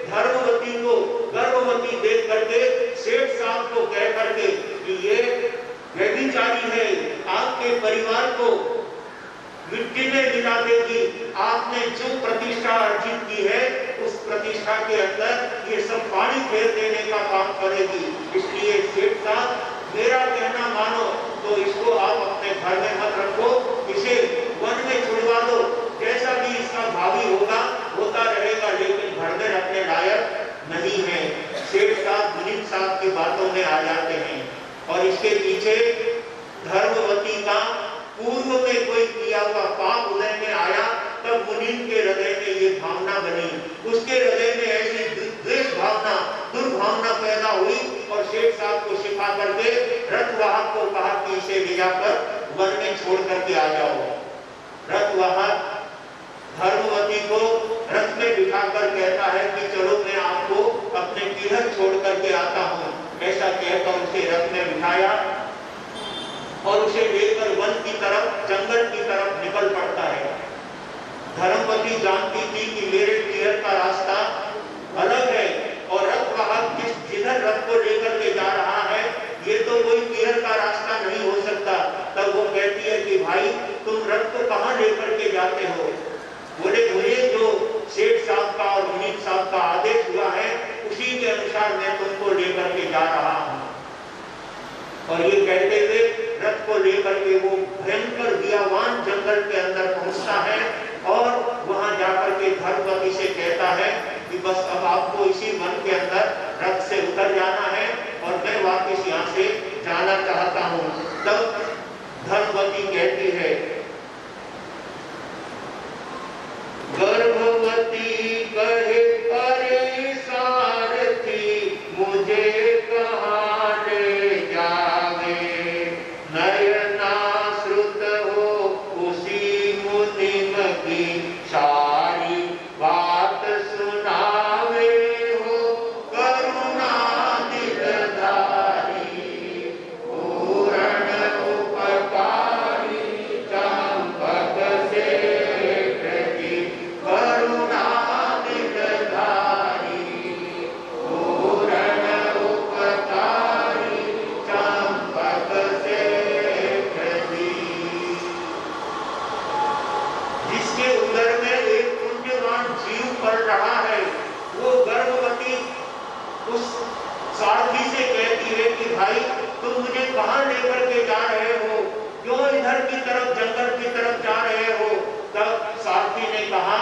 [SPEAKER 2] धर्मवती को गर्भवती देख करके सेठ साहब को कह करके कि ये व्यभिचारी है, आपके परिवार को मिट्टी में मिला देगी, आपने जो प्रतिष्ठा अर्जित की है उस प्रतिष्ठा के अंदर ये सब पानी फेर देने का काम करेगी। इसलिए सेठ साहब मेरा कहना मानो तो इसको आप अपने घर में मत रखो, इसे वन में छुड़वा दो, जैसा भी इसका भावी होगा होता रहेगा, लेकिन घर में रखने लायक नहीं है। सेठ साहब मुनीम साहब की बातों में आ जाते हैं और इसके पीछे धर्मवती का पूर्व में कोई किया हुआ पाप उदय में आया, तब मुनीम के हृदय में ये भावना बनी, उसके हृदय में ऐसी द्वेष भावना दुर्भावना पैदा हुई और सेठ साहब को सिखा करके रथवाहक को कहा कि इसे ले जाकर वन में छोड़ करके आ जाओ। रथवाहक धर्मवती को रथ में बिठाकर कहता है कि चलो मैं आपको अपने किहर छोड़ करके आता हूँ। ऐसा कहकर उसे रथ में बिठाया और उसे लेकर वन की तरफ, जंगल की तरफ निकल पड़ता है। धर्मवती जानती थी कि मेरे किहर का रास्ता अलग है और रथवाहक जिधर रथ को लेकर के जा रहा है ये तो कोई किहर का रास्ता नहीं हो सकता। तब वो कहती है कि भाई तुम रथ को कहाँ लेकर के जाते हो? बोले मुझे जो सेठ साहब का और मुनीम साहब का आदेश हुआ है उसी के अनुसार मैं तुमको लेकर के जा रहा हूँ। और ये कहते हुए रथ को लेकर के वो भयंकर दियावान जंगल के अंदर पहुंचता है और वहां जाकर के धर्मवती से कहता है कि बस अब आपको इसी वन के अंदर रथ से उतर जाना है और मैं वापस यहाँ से जाना चाहता हूँ। तब धर्मवती कहती है, गर्भवती कहे अरे सारथी मुझे कहाँ ले जावे, नयनाश्रुत हो उसी मुनीम की सारी बात सुनावे हो, करुणा दिलधारी पूर्ण उपकारी चंपक से प्रति करुणा दिलधारी। सारथी से कहती है कि भाई तुम मुझे कहाँ लेकर के जा रहे हो, क्यों इधर की तरफ जंगल की तरफ जा रहे हो। तब सारथी ने कहा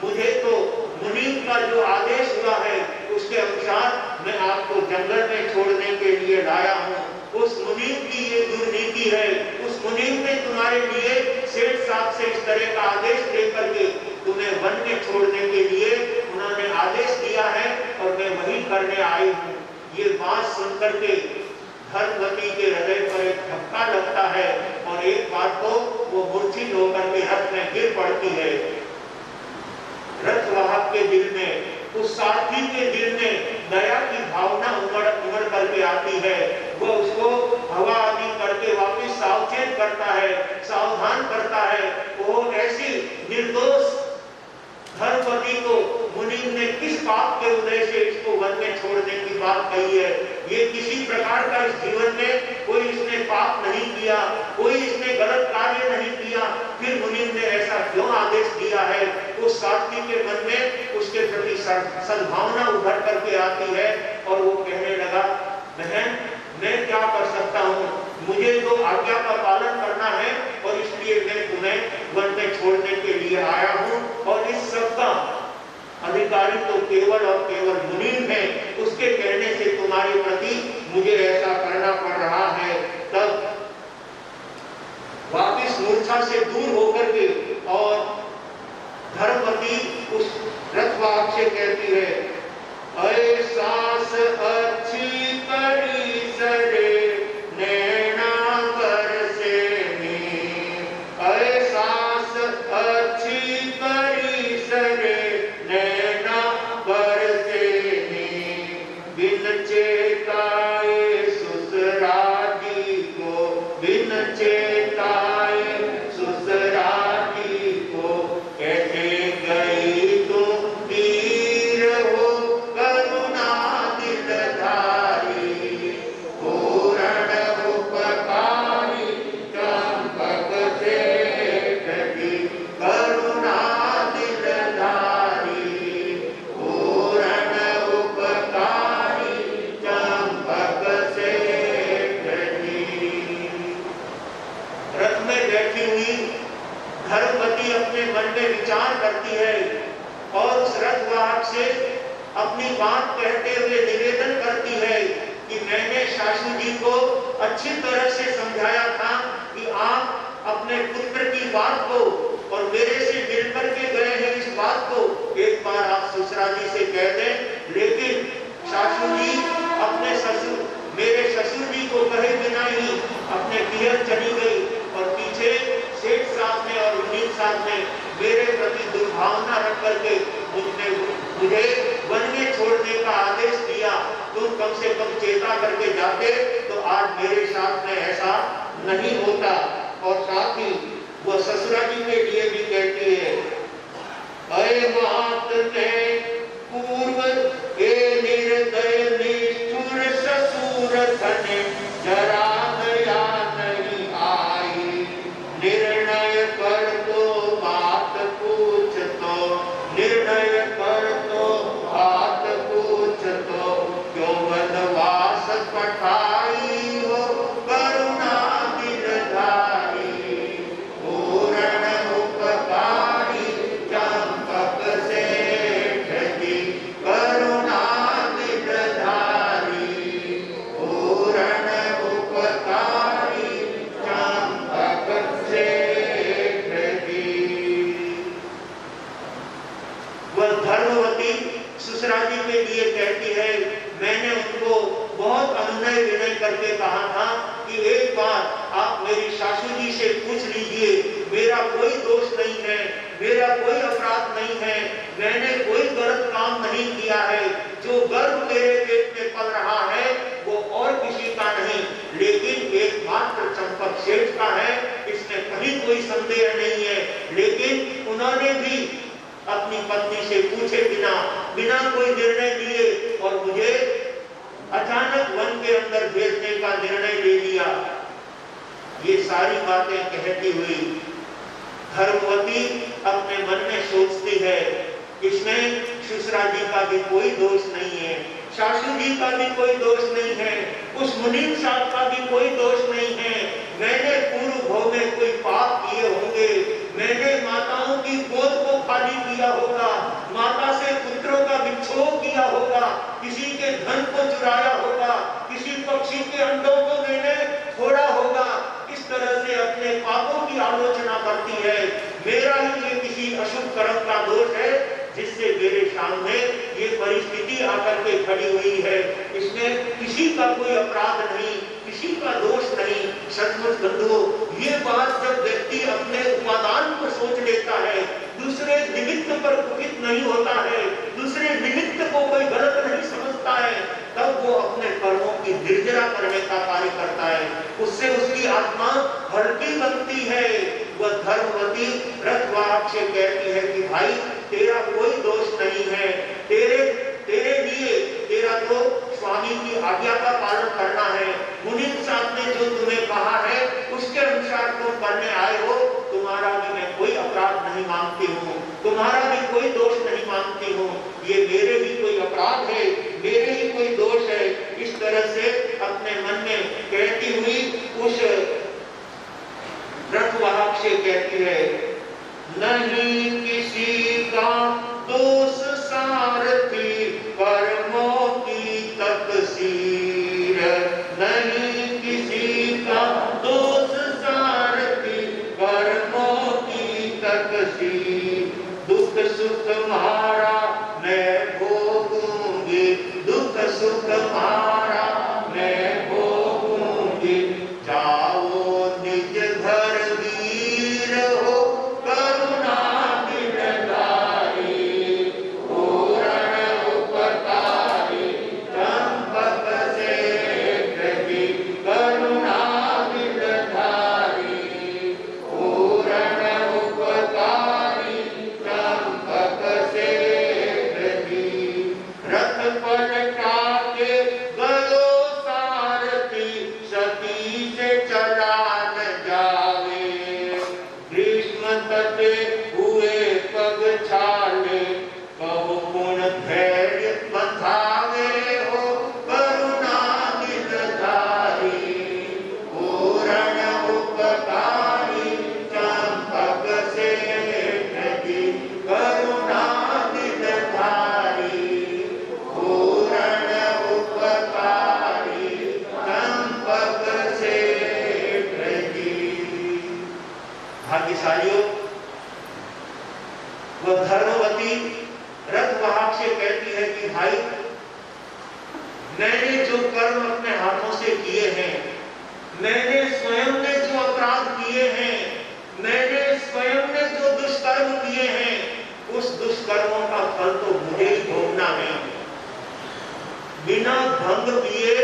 [SPEAKER 2] मुझे तो मुनीम का जो आदेश हुआ है उसके अनुसार मैं आपको जंगल में छोड़ने के लिए लाया हूँ। उस मुनीम की ये दुर्नीति है, उस मुनीम ने तुम्हारे लिए सेठ साहब से इस तरह का आदेश लेकर के तुम्हें वन में छोड़ने के लिए उन्होंने आदेश दिया है और मैं वही करने आई हूँ। ये बात सुनकर के धर्मवती के हृदय पर एक धक्का लगता है और एक बात तो वो मूर्छित होकर के रथ में गिर पड़ती है। रथवाहक के दिल में, उस सारथी के दिल में दया की भावना उमड़ करके आती है। वो उसको हवा आदि करके वापिस सावचेत करता है, सावधान करता है। वो ऐसी निर्दोष धर्मवती को मुनीम ने किस पाप के उदय से इसको वन में छोड़ने की बात कही है। ये किसी प्रकार का इस जीवन में कोई इसने पाप नहीं किया, कोई इसने गलत कार्य नहीं किया, फिर मुनीम ने ऐसा क्यों आदेश दिया है। उस सारथी के मन में उसके प्रति सद्भावना उभर करके आती है और वो कहने लगा, बहन मैं क्या कर सकता हूँ, मुझे तो आज्ञा का पालन करना है और इसलिए मैं तुम्हें वन में छोड़ने के लिए आया हूँ। और इस सब का अधिकारी तो केवल और केवल मुनीम है, उसके कहने से तुम्हारे प्रति मुझे ऐसा करना पड़ रहा है। तब वापिस मूर्छा से दूर होकर के और धर्मवती उस रथवाहक से कहती है, अरे सास अच्छी करी सरे नैना बरसे नी, अरे सास अच्छी करी सरे नैना बरसे नी, बिन चेताए ससुराली को, बिन चेताए ससुराली को, कैसे गई तुम तीर हो करुणा दिलधारी, पूर्ण उपकारी चंपक से ढकी, करुणा दिलधारी, पूर्ण उपकारी चंपक से ढकी। रथ में बैठी हुई धर्मवती अपने मन में विचार करती है और उस रथवाहक से अपनी बात कहते हुए निवेदन करती है कि मैंने सासू जी को अच्छी तरह से समझाया था कि आप अपने पुत्र की बात को और मेरे से मिलकर के गए हैं इस बात को एक बार आप ससुरा जी से कह दें। लेकिन सासू जी अपने ससुर, मेरे ससुर जी को कहे बिना ही अपने पियर चली गई और पीछे सेठ साहब ने और मुनीम साहब ने मेरे प्रति दुर्भावना रख करके मुझे वन में छोड़ने का आदेश दिया। तुम कम से कम चेता करके जाते तो आज मेरे साथ में ऐसा नहीं होता। और साथ ही वो ससुरा जी के लिए भी कहती है, अरे मात ने पूर्व ए निर्दय निष्ठुर ससुर धने जरा दया नहीं आई, निर्णय कर तो बात पूछ तो, निर्णय कर तो बात पूछ तो, क्यों वनवास पठाई हो करुणा दिलधारी, पूर्ण उपकारी चंपक से ढकी, करुणा दिलधारी, पूर्ण उपकारी चंपक से ढकी। वह धर्मवती ससुरा जी के लिए कहती है, मैंने उनको बहुत अनुनय विनय करके कहा था कि एक बार आप मेरी सासू जी से पूछ लीजिए, मेरा कोई दोष नहीं है, मेरा कोई अपराध नहीं है, मैंने कोई गलत काम नहीं किया है, जो गर्व मेरे पेट में पल रहा है वो और किसी का नहीं, लेकिन एकमात्र चंपक सेठ का है, इसमें कहीं कोई संदेह नहीं है। लेकिन उन्होंने भी अपनी पत्नी से पूछे बिना कोई निर्णय लिए और मुझे अचानक वन के अंदर भेजने का निर्णय ले लिया। ये सारी बातें कहती हुई धर्मवती अपने मन में सोचती है, इसमें ससुरा जी का भी कोई दोष नहीं है, सासू जी का भी कोई दोष नहीं है, उस मुनीम साहब का भी कोई दोष नहीं है। मैंने पूर्व भव में कोई पाप किए होंगे, मैंने माताओं की गोद को खाली किया होगा, माता से पुत्रों का विक्षोभ किया होगा, किसी के धन को चुराया होगा, किसी पक्षी के अंडों को मैंने छोड़ा होगा। इस तरह से अपने पापों की आलोचना करती है। मेरा ही ये किसी अशुभ कर्म का दोष है जिससे मेरे सामने ये परिस्थिति आकर के खड़ी हुई है। इसमें किसी का कोई अपराध नहीं, किसी का दोष नहीं। सचमुच बंधुओं, ये बात जब व्यक्ति अपने उपादान को सोच लेता है, दूसरे निमित्त पर कुपित नहीं होता है, दूसरे निमित्त को कोई गलत नहीं समझता है, तब वो अपने कर्मों की निर्जरा करने का कार्य करता है। उससे उसकी आत्मा हल्की बनती है। वह धर्मवती रथवाहक से कहती है कि भाई तेरा कोई दोष नहीं है, तेरे लिए तेरा तो स्वामी की आज्ञा का पालन करना है। मुनीम साहब ने जो तुम्हें कहा है उसके अनुसार तुम करने आए हो। तुम्हारा भी मैं कोई अपराध नहीं मानती हूँ, तुम्हारा भी कोई दोष नहीं मानती हूँ। ये मेरे भी कोई अपराध है, मेरे ही कोई दोष है। इस तरह से अपने मन में कहती हुई उस रथवाहक से कहती है, नहीं किसी का दोष सारथी कर्मों की तकसीर, नहीं किसी का दोष सारथी कर्मों की तकसीर। दुख सुख मारा मैं भोगूंगी, दुख सुख मारा मैं भोगूंगी। जाओ निज घर वीर हो करुणा बिनधारी, पूर्ण उपकारी चंपक से प्रति करुणा बिनधारी, पूर्ण उपकारी चंपक से प्रति। रथ पलटा के गयो सारथी, सती से चला न जावे, ग्रीष्म तटे हुए पग छाले, कहो गुण धैर्य बंधावे हो करुणा बिनधारी, पूर्ण उपकारी चंपक से प्रति करुणा बिनधारी, पूर्ण उपकारी चंपक से प्रति। भाग्यशालियों, वह धर्मवती रथवाहक से कहती है कि भाई मैंने जो कर्म अपने हाथों से किए हैं, मैंने स्वयं ने जो अपराध किए हैं, मैंने स्वयं ने जो दुष्कर्म किए हैं, उस दुष्कर्मों का फल तो मुझे ही भोगना है। बिना भंग पिए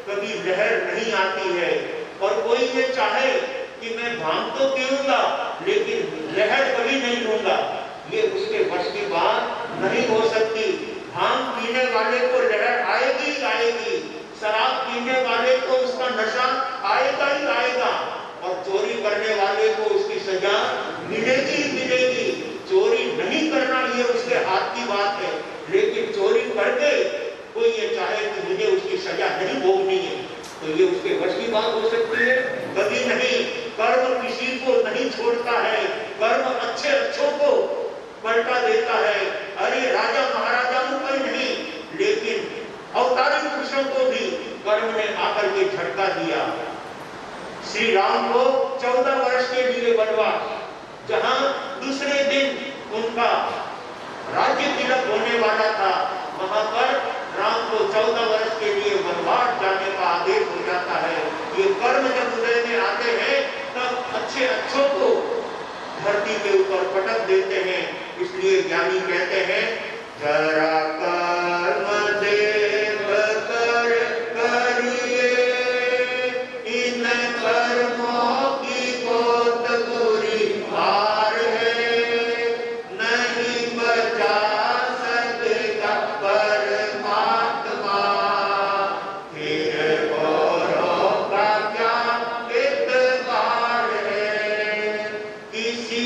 [SPEAKER 2] कभी लहर नहीं आती है। और कोई ये चाहे कि मैं भांग तो पीऊंगा लेकिन लहर कभी नहीं लूंगा, ये उसके वश की बात नहीं हो सकती। भांग पीने वाले को लहर आएगी ही आएगी, शराब पीने वाले को उसका नशा आएगा ही आएगा, और चोरी करने वाले को उसकी सजा मिलेगी ही मिलेगी। चोरी नहीं करना ये उसके हाथ की बात है, लेकिन चोरी करके कोई ये चाहे कि मुझे उसकी सजा नहीं भोगनी है, तो ये उसके वश की बात हो सकती है? कभी नहीं। कर्म किसी को नहीं छोड़ता है, कर्म अच्छे अच्छों को पलटा देता है। अरे राजा महाराजाओं को ही नहीं, लेकिन अवतारी पुरुषों को भी कर्म ने आकर के झटका दिया। श्री राम को 14 वर्ष के लिए वनवास, जहां दूसरे दिन उनका राज्य तिलक होने वाला था, वहां पर राम को 14 वर्ष के लिए वनवास जाने का आदेश हो जाता है। ये कर्म जब उदय में आते हैं तब अच्छे अच्छों को धरती के ऊपर पटक देते हैं। इसलिए ज्ञानी कहते हैं, जरा कर्म देव कर करिए, इन कर्मों की बहुत बुरी हार है, नहीं बचा सकेगा परमात्मा, फिर औरों का क्या एतबार है। किसी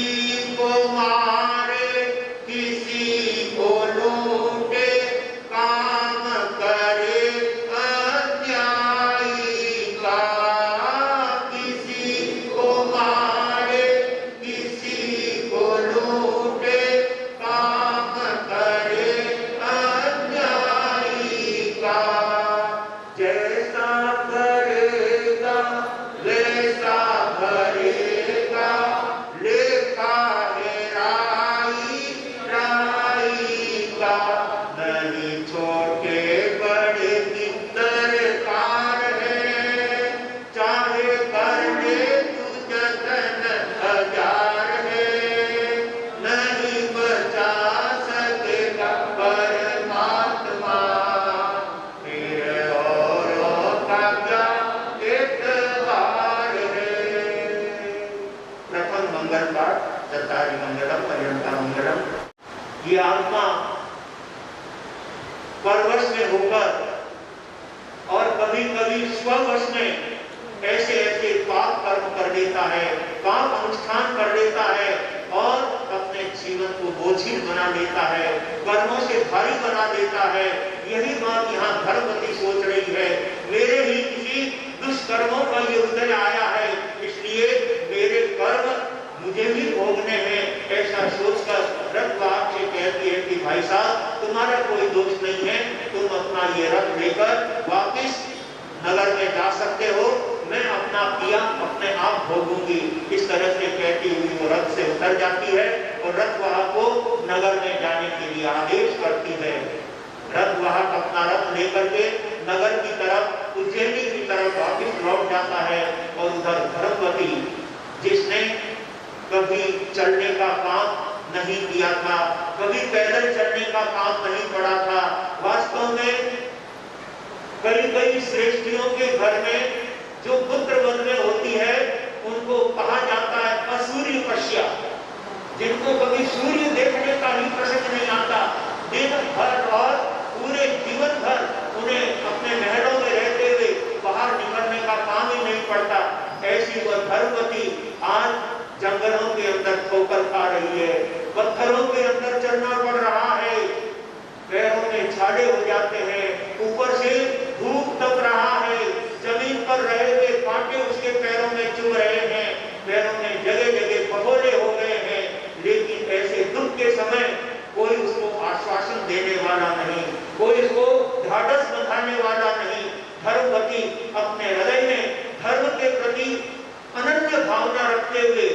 [SPEAKER 2] को मारे किसी को लूटे, काम कर मंगलम पर्यंता मंगलम। ये आत्मा परवश में होकर और कभी कभी स्ववश में ऐसे ऐसे पाप कर्म कर लेता है, पाप अनुष्ठान कर लेता है और अपने जीवन को बोझिल बना लेता है, कर्मों से भारी बना देता है। यही बात यहाँ धर्मवती सोच रही है, मेरे ही किसी दुष्कर्मों का ये उदय आया है, इसलिए मेरे कर्म मुझे भी भोगने हैं। ऐसा सोचकर रथ वाहक से कहती है कि भाई साहब तुम्हारा कोई दोष नहीं है, तुम अपना ये रथ लेकर वापिस नगर में जा सकते हो, मैं अपना किया अपने आप भोगूंगी। इस तरह से कहती हुई वो रथ से उतर जाती है और रथ वाहक को नगर में जाने के लिए आदेश करती है। रथ वाहक अपना रथ लेकर के नगर की तरफ, उज्जैनी की तरफ वापिस लौट जाता है और उधर धर्मवती, जिसने कभी चलने का काम नहीं किया था, कभी पैदल चलने का काम नहीं पड़ा था, वास्तव में कई श्रेष्ठियों के घर में जो पुत्र वध में होती है उनको कहा जाता है असूर्य पश्या, जिनको कभी सूर्य देखने का ही प्रसंग नहीं आता, दिन भर और पूरे जीवन भर उन्हें अपने महलों में रहते हुए बाहर निकलने का काम ही नहीं पड़ता, ऐसी वह धर्मवती आज जंगलों के अंदर ठोकर खा रही है, पत्थरों के अंदर चलना पड़ रहा है, पैरों में छाले हो जाते हैं, ऊपर से धूप तप रहा है, जमीन पर रहे हुए कांटे उसके पैरों में चुभ रहे हैं, पैरों में जगह जगह फफोले हो गए हैं, लेकिन ऐसे दुख के समय कोई उसको आश्वासन देने वाला नहीं, कोई उसको ढाढ़स बंधाने वाला नहीं। धर्मवती अपने हृदय में धर्म के प्रति अनन्य भावना रखते हुए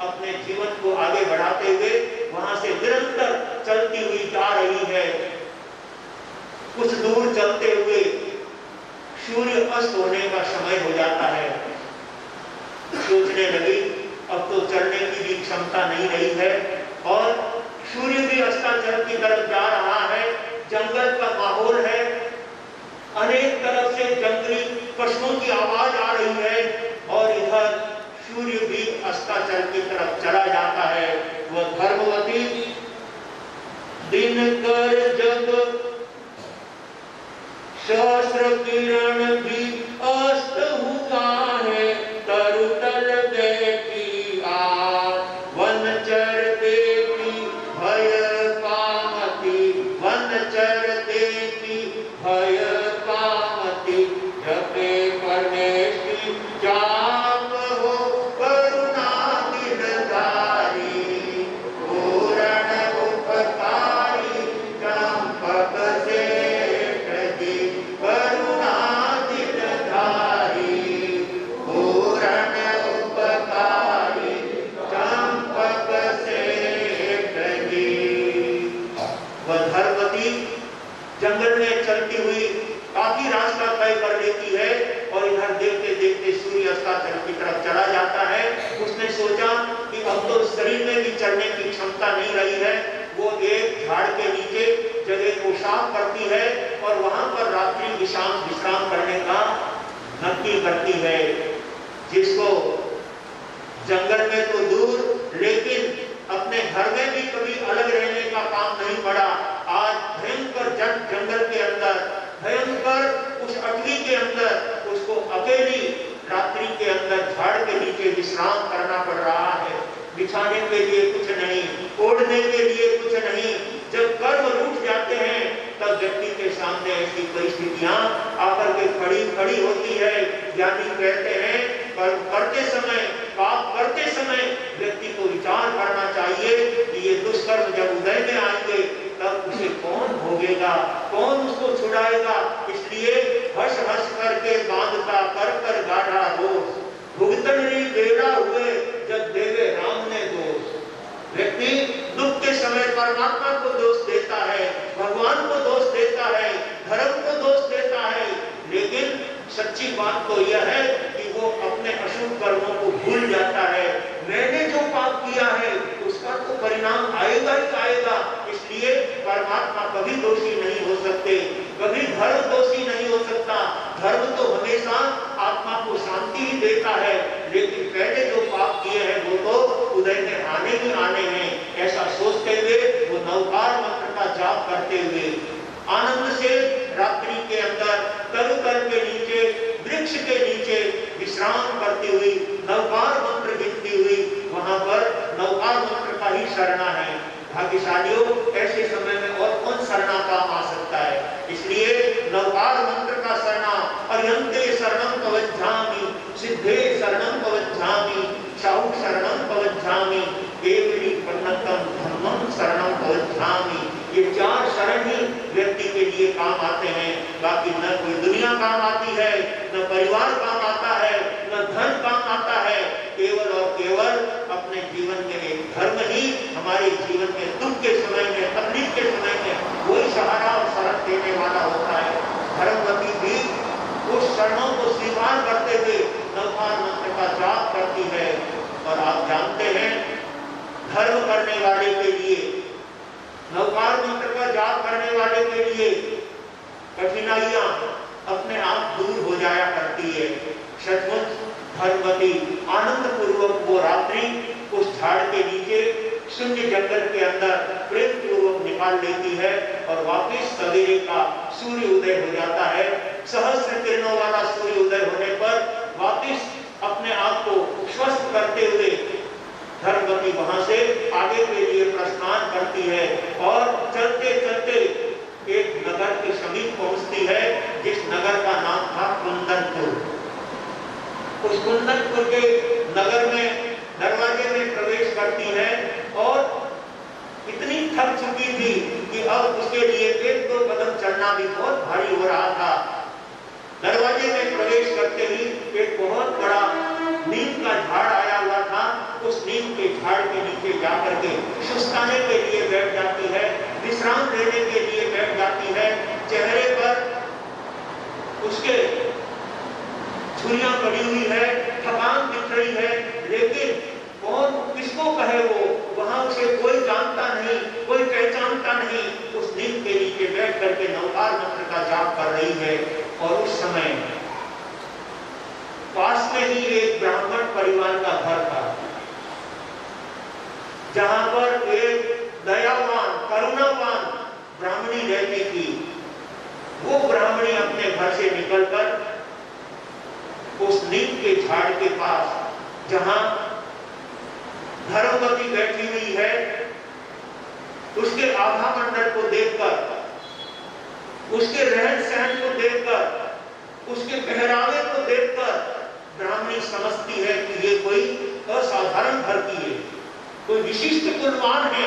[SPEAKER 2] अपने जीवन को आगे बढ़ाते हुए वहां से निरंतर चलती हुई जा रही है। कुछ दूर चलते हुए सूर्य अस्त होने का समय हो जाता है, सोचने लगी अब तो चलने की भी क्षमता नहीं रही है और सूर्य भी अस्ताचल की तरफ जा रहा है, जंगल का माहौल है, अनेक तरफ से जंगली पशुओं की आवाज आ रही है और इधर सूर्य भी अस्ताचल की तरफ चला जाता है। वह धर्मवती दिन कर जब सहस्र किरण भी अस्त हुआ है, तरुतल बेटी आज वनचर बेटी भय पामती, वनचर बेटी भय पामती, जपे परमेश्वरी जाप हो करुणा दिलदारी, पूर्ण उपकारी चंपक से करुणा दिलधारी, पूर्ण उपकारी चंपक से वह धर्मवती जंगल में चलती हुई काफी रास्ता तय कर लेती है और इधर देखते देखते सूर्य अस्ताचल की तरफ चला जाता है। उसने सोचा कि अब तो शरीर में भी चलने की क्षमता नहीं रही है, वो एक झाड़ के नीचे जगह को साफ करती है और वहां पर रात्रि विश्राम करने का नक्की करती है। जिसको जंगल में तो दूर लेकिन अपने घर में भी कभी अलग रहने का काम नहीं पड़ा, आज भयंकर जंगल के अंदर, भयंकर उस अटवी के अंदर उसको अकेली रात्रि के अंदर झाड़ के नीचे विश्राम करना पड़ रहा है। बिछाने के लिए कुछ नहीं, ओढ़ने के लिए कुछ नहीं। जब कर्म रूठ जाते हैं तब व्यक्ति के सामने ऐसी परिस्थितियां आकर के खड़ी होती है। ज्ञानी कहते हैं कर्म करते समय, पाप करते समय व्यक्ति को विचार करना चाहिए कि ये दुष्कर्म जब उदय में आएंगे तब उसे कौन भोगेगा, कौन उसको छुड़ाएगा। इसलिए हंस हंस करके बांधता कर कर गाढ़ा रोष, भुगतन री बेड़ा हुए जब देवे राम ने दोष। व्यक्ति दुख के समय परमात्मा को दोष देता है, भगवान को दोष देता है, धर्म को दोष देता है, लेकिन सच्ची बात तो यह है कि वो अपने अशुभ कर्मों को भूल जाता है। मैंने जो पाप किया है उसका तो परिणाम आएगा ही आएगा। इसलिए परमात्मा कभी दोषी नहीं हो सकते, कभी धर्म दोषी नहीं हो सकता। धर्म तो हमेशा आत्मा को शांति ही देता है, लेकिन पहले जो पाप किए हैं वो तो उदय में आने ही आने हैं, ऐसा सोचते हुए वो नवकार मंत्र का जाप करते हुए आनंद से रात्रि के अंदर तरुतल के नीचे, वृक्ष के नीचे विश्राम करती हुई, नवकार मंत्र गिनती हुई, वहां पर नवकार मंत्र का ही शरणा है। भाग्यशालियों, ऐसे समय में और कौन शरणा काम आ सकता है? इसलिए नवकार मंत्र का शरणा, अर्यन्ते शरणं पवज्झामि, सिद्धे शरणं पवज्झामि, शाहु शरणं पवज्झामि, देवरी पन्नतम धम्मं शरणं पवज्झामि। ये चार शरण ही व्यक्ति के लिए काम आते हैं, बाकी न कोई दुनिया काम आती है, न परिवार काम आता है, न धन काम आता है। केवल और केवल अपने जीवन में एक धर्म ही हमारे जीवन में दुख के समय में, तकलीफ के समय में वही सहारा और शरण देने वाला होता है। धर्मवती भी उस शरणों को स्वीकार करते हुए नवकार मंत्र का जाप करती है। और आप जानते हैं, धर्म करने वाले के लिए, नवकार मंत्र का जाप करने वाले के लिए कठिनाइयां अपने आप दूर हो जाया करती है। सचमुच धर्मवती आनंद पूर्वक वो रात्रि उस झाड़ के नीचे शून्य जंगल के अंदर प्रेम पूर्वक निकाल लेती है और वापिस सवेरे का सूर्य उदय हो जाता है। सहस्र किरणों वाला सूर्य उदय होने पर वापिस अपने आप को स्वस्थ करते हुए धर्मवती वहां से आगे के लिए प्रस्थान करती है और चलते चलते एक नगर के समीप पहुंचती है, जिस नगर का नाम था कुंदनपुर। उस कुंदनपुर के नगर में दरवाजे में प्रवेश करती है और इतनी थक चुकी थी कि अब उसके लिए एक दो कदम चलना भी बहुत भारी हो रहा था। दरवाजे में प्रवेश करते ही एक बहुत बड़ा नीम का झाड़ आया हुआ था। उस नीम के झाड़ के नीचे जाकर के सुस्ताने के लिए बैठ जाती है, विश्राम लेने के लिए बैठ जाती है। चेहरे पर उसके झुर्रियां पड़ी हुई है, थकान दिख रही है, लेकिन कौन किसको कहे वो, वहां उसे कोई जानता नहीं, कोई पहचानता नहीं। उस नीम के नीचे बैठ करके नवकार मंत्र का जाप कर रही है। और उस समय पास में ही एक ब्राह्मण परिवार का घर था, जहां पर एक दयावान, करुणावान ब्राह्मणी रहती थी। वो ब्राह्मणी अपने घर से निकलकर उस नीम के झाड़ के पास, जहां धर्मवती बैठी हुई है, उसके आभा मंडल को देखकर, उसके रहन सहन को देखकर, उसके पहरावे को देखकर ब्राह्मणी समझती है कि ये कोई असाधारण घर की है, कोई विशिष्ट कुलवान है,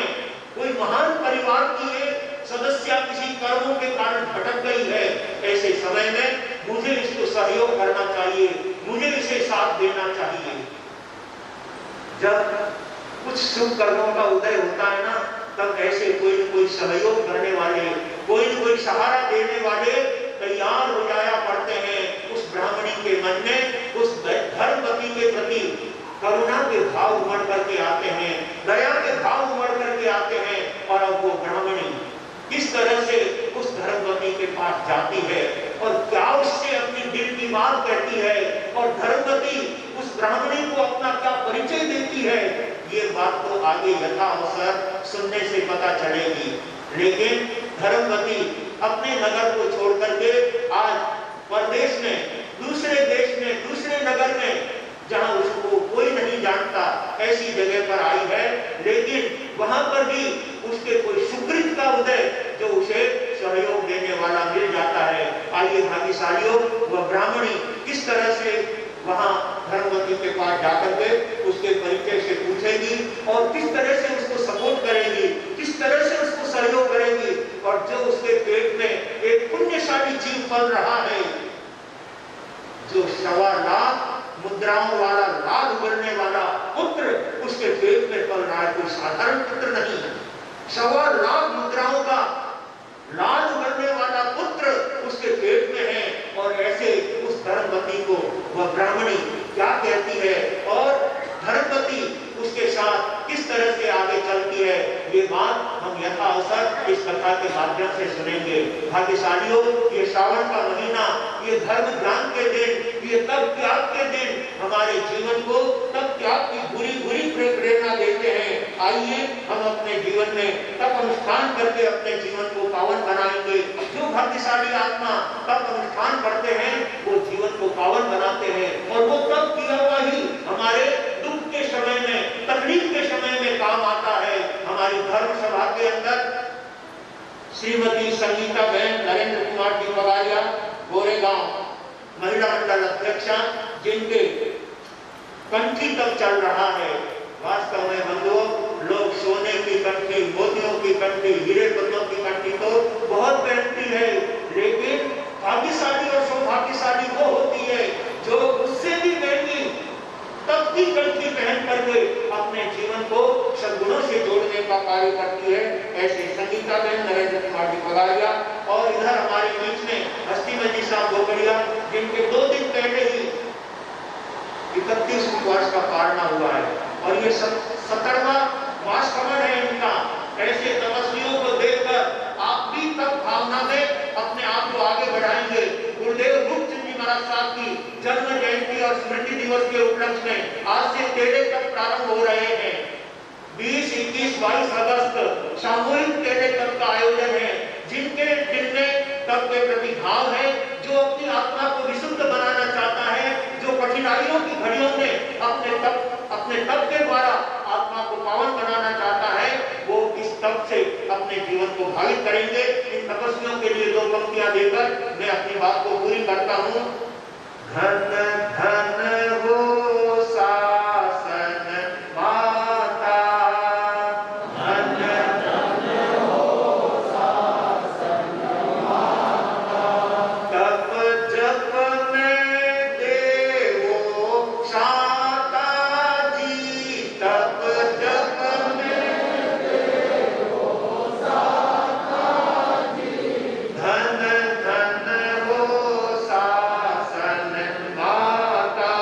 [SPEAKER 2] कोई महान परिवार की है, सदस्य किसी कर्मों के कारण भटक गई है। ऐसे समय में मुझे इसको सहयोग करना चाहिए, मुझे इसे साथ देना चाहिए। जब कुछ शुभ कर्मों का उदय होता है ना, तब ऐसे कोई न कोई सहयोग करने वाले, कोई न कोई सहारा देने वाले तैयार हो जाया पड़ते हैं। उस ब्राह्मणी के मन में उस धर्मवती के प्रति करुणा के भाव उमड़ करके आते हैं, दया के भाव उमड़ करके आते हैं। और अब वो ब्राह्मणी किस तरह से उस धर्मवती के पास जाती है और क्या उससे अपनी दिल की बात कहती है, और धर्मवती उस ब्राह्मणी को अपना क्या परिचय देती है, ये बात तो आगे यथा अवसर सुनने से पता चलेगी। लेकिन धर्मवती अपने नगर को छोड़ करके आज परदेश में, दूसरे देश में, दूसरे नगर में, जहां उसको कोई नहीं जानता, ऐसी जगह पर आई है। लेकिन वहां पर भी उसके कोई सुकृत का उदय जो उसे सहयोग देने वाला मिल जाता है। आइए भाग्यशालियों, वह ब्राह्मणी किस तरह से वहां धर्मवती के पास जाकर के उसके परिचय से पूछेगी और किस तरह से उसको सपोर्ट करेगी, किस तरह से उसको सहयोग करेगी। और जो उसके पेट में एक पुण्यशाली जीव पल रहा है, जो 1.25 लाख मुद्राओं वाला, लाभ बनने वाला पुत्र उसके पेट में पल रहा है, कोई साधारण पुत्र नहीं है। 1.25 लाख मुद्राओं का लाज बनने वाला पुत्र उसके पेट में है। और ऐसे उस धर्मवती को वह ब्राह्मणी क्या कहती है और धर्मवती उसके साथ किस तरह से आगे चलती है, ये बात हम यथा अवसर इस कथा के माध्यम से सुनेंगे। भाग्यशालियों, ये श्रावण का महीना, ये धर्म ज्ञान के दिन, ये तप त्याग के दिन हमारे जीवन को तप त्याग की बुरी बुरी प्रेरणा देते हैं, आइए हम अपने जीवन में तप अनुष्ठान करके अपने जीवन को पावन बनाएंगे। जो भाग्यशाली आत्मा तप अनुष्ठान करते हैं वो जीवन को पावन बनाते हैं, और वो तप किया हुआ ही हमारे दुख के समय में, तकलीफ के समय में काम आता है। हमारी धर्म सभा के अंदर श्रीमती संगीता बहन नरेंद्र कुमार जी बगारिया, गोरेगांव महिला मंडल अध्यक्षा, जिनके कंठी तक चल रहा है। वास्तव में बंधुओं, लोग सोने की कंठी, मोतियों की कंठी, हीरे पत्तों की कंठी तो बहुत पहनती है, लेकिन भाग्यशाली और सौभाग्यशाली वो होती है जो उससे भी महंगी तब की कंठी पहन करके अपने जीवन को सद्गुणों से जोड़ने का कार्य करती है। ऐसे संगीता बहन नरेंद्र कुमार जी बगारिया, और इधर हमारे बीच में हस्तीमती साहब गोकड़िया, जिनके 2 दिन पहले ही 31 वर्ष का पारना हुआ है, और ये 17वां वार्षिक है इनका। ऐसे तपस्वियों को देखकर आप भी तब भावना में अपने आप को आगे बढ़ाएंगे। गुरुदेव रूपचंद जी महाराज साहब की जन्म जयंती और स्मृति दिवस के उपलक्ष्य में आज से टेढ़े तक प्रारंभ हो रहे हैं। 20, 21, 22 अगस्त सामूहिक टेढ़े तक का आयोजन है। जिनके दिल में तप के प्रति भाव है, जो अपनी आत्मा को विशुद्ध बनाना चाहता है, जो कठिनाइयों की घड़ियों में अपने तप के द्वारा आत्मा को पावन बनाना चाहता है, वो इस तप से अपने जीवन को भावित करेंगे। इन तपस्वियों के लिए 2 पंक्तियां देकर मैं अपनी बात को पूरी करता हूँ। धन धन हो शासन माता, धन धन हो शासन माता, तप जप में देवो शाता जी, तप जप में देवो शाता जी, धन धन हो शासन माता।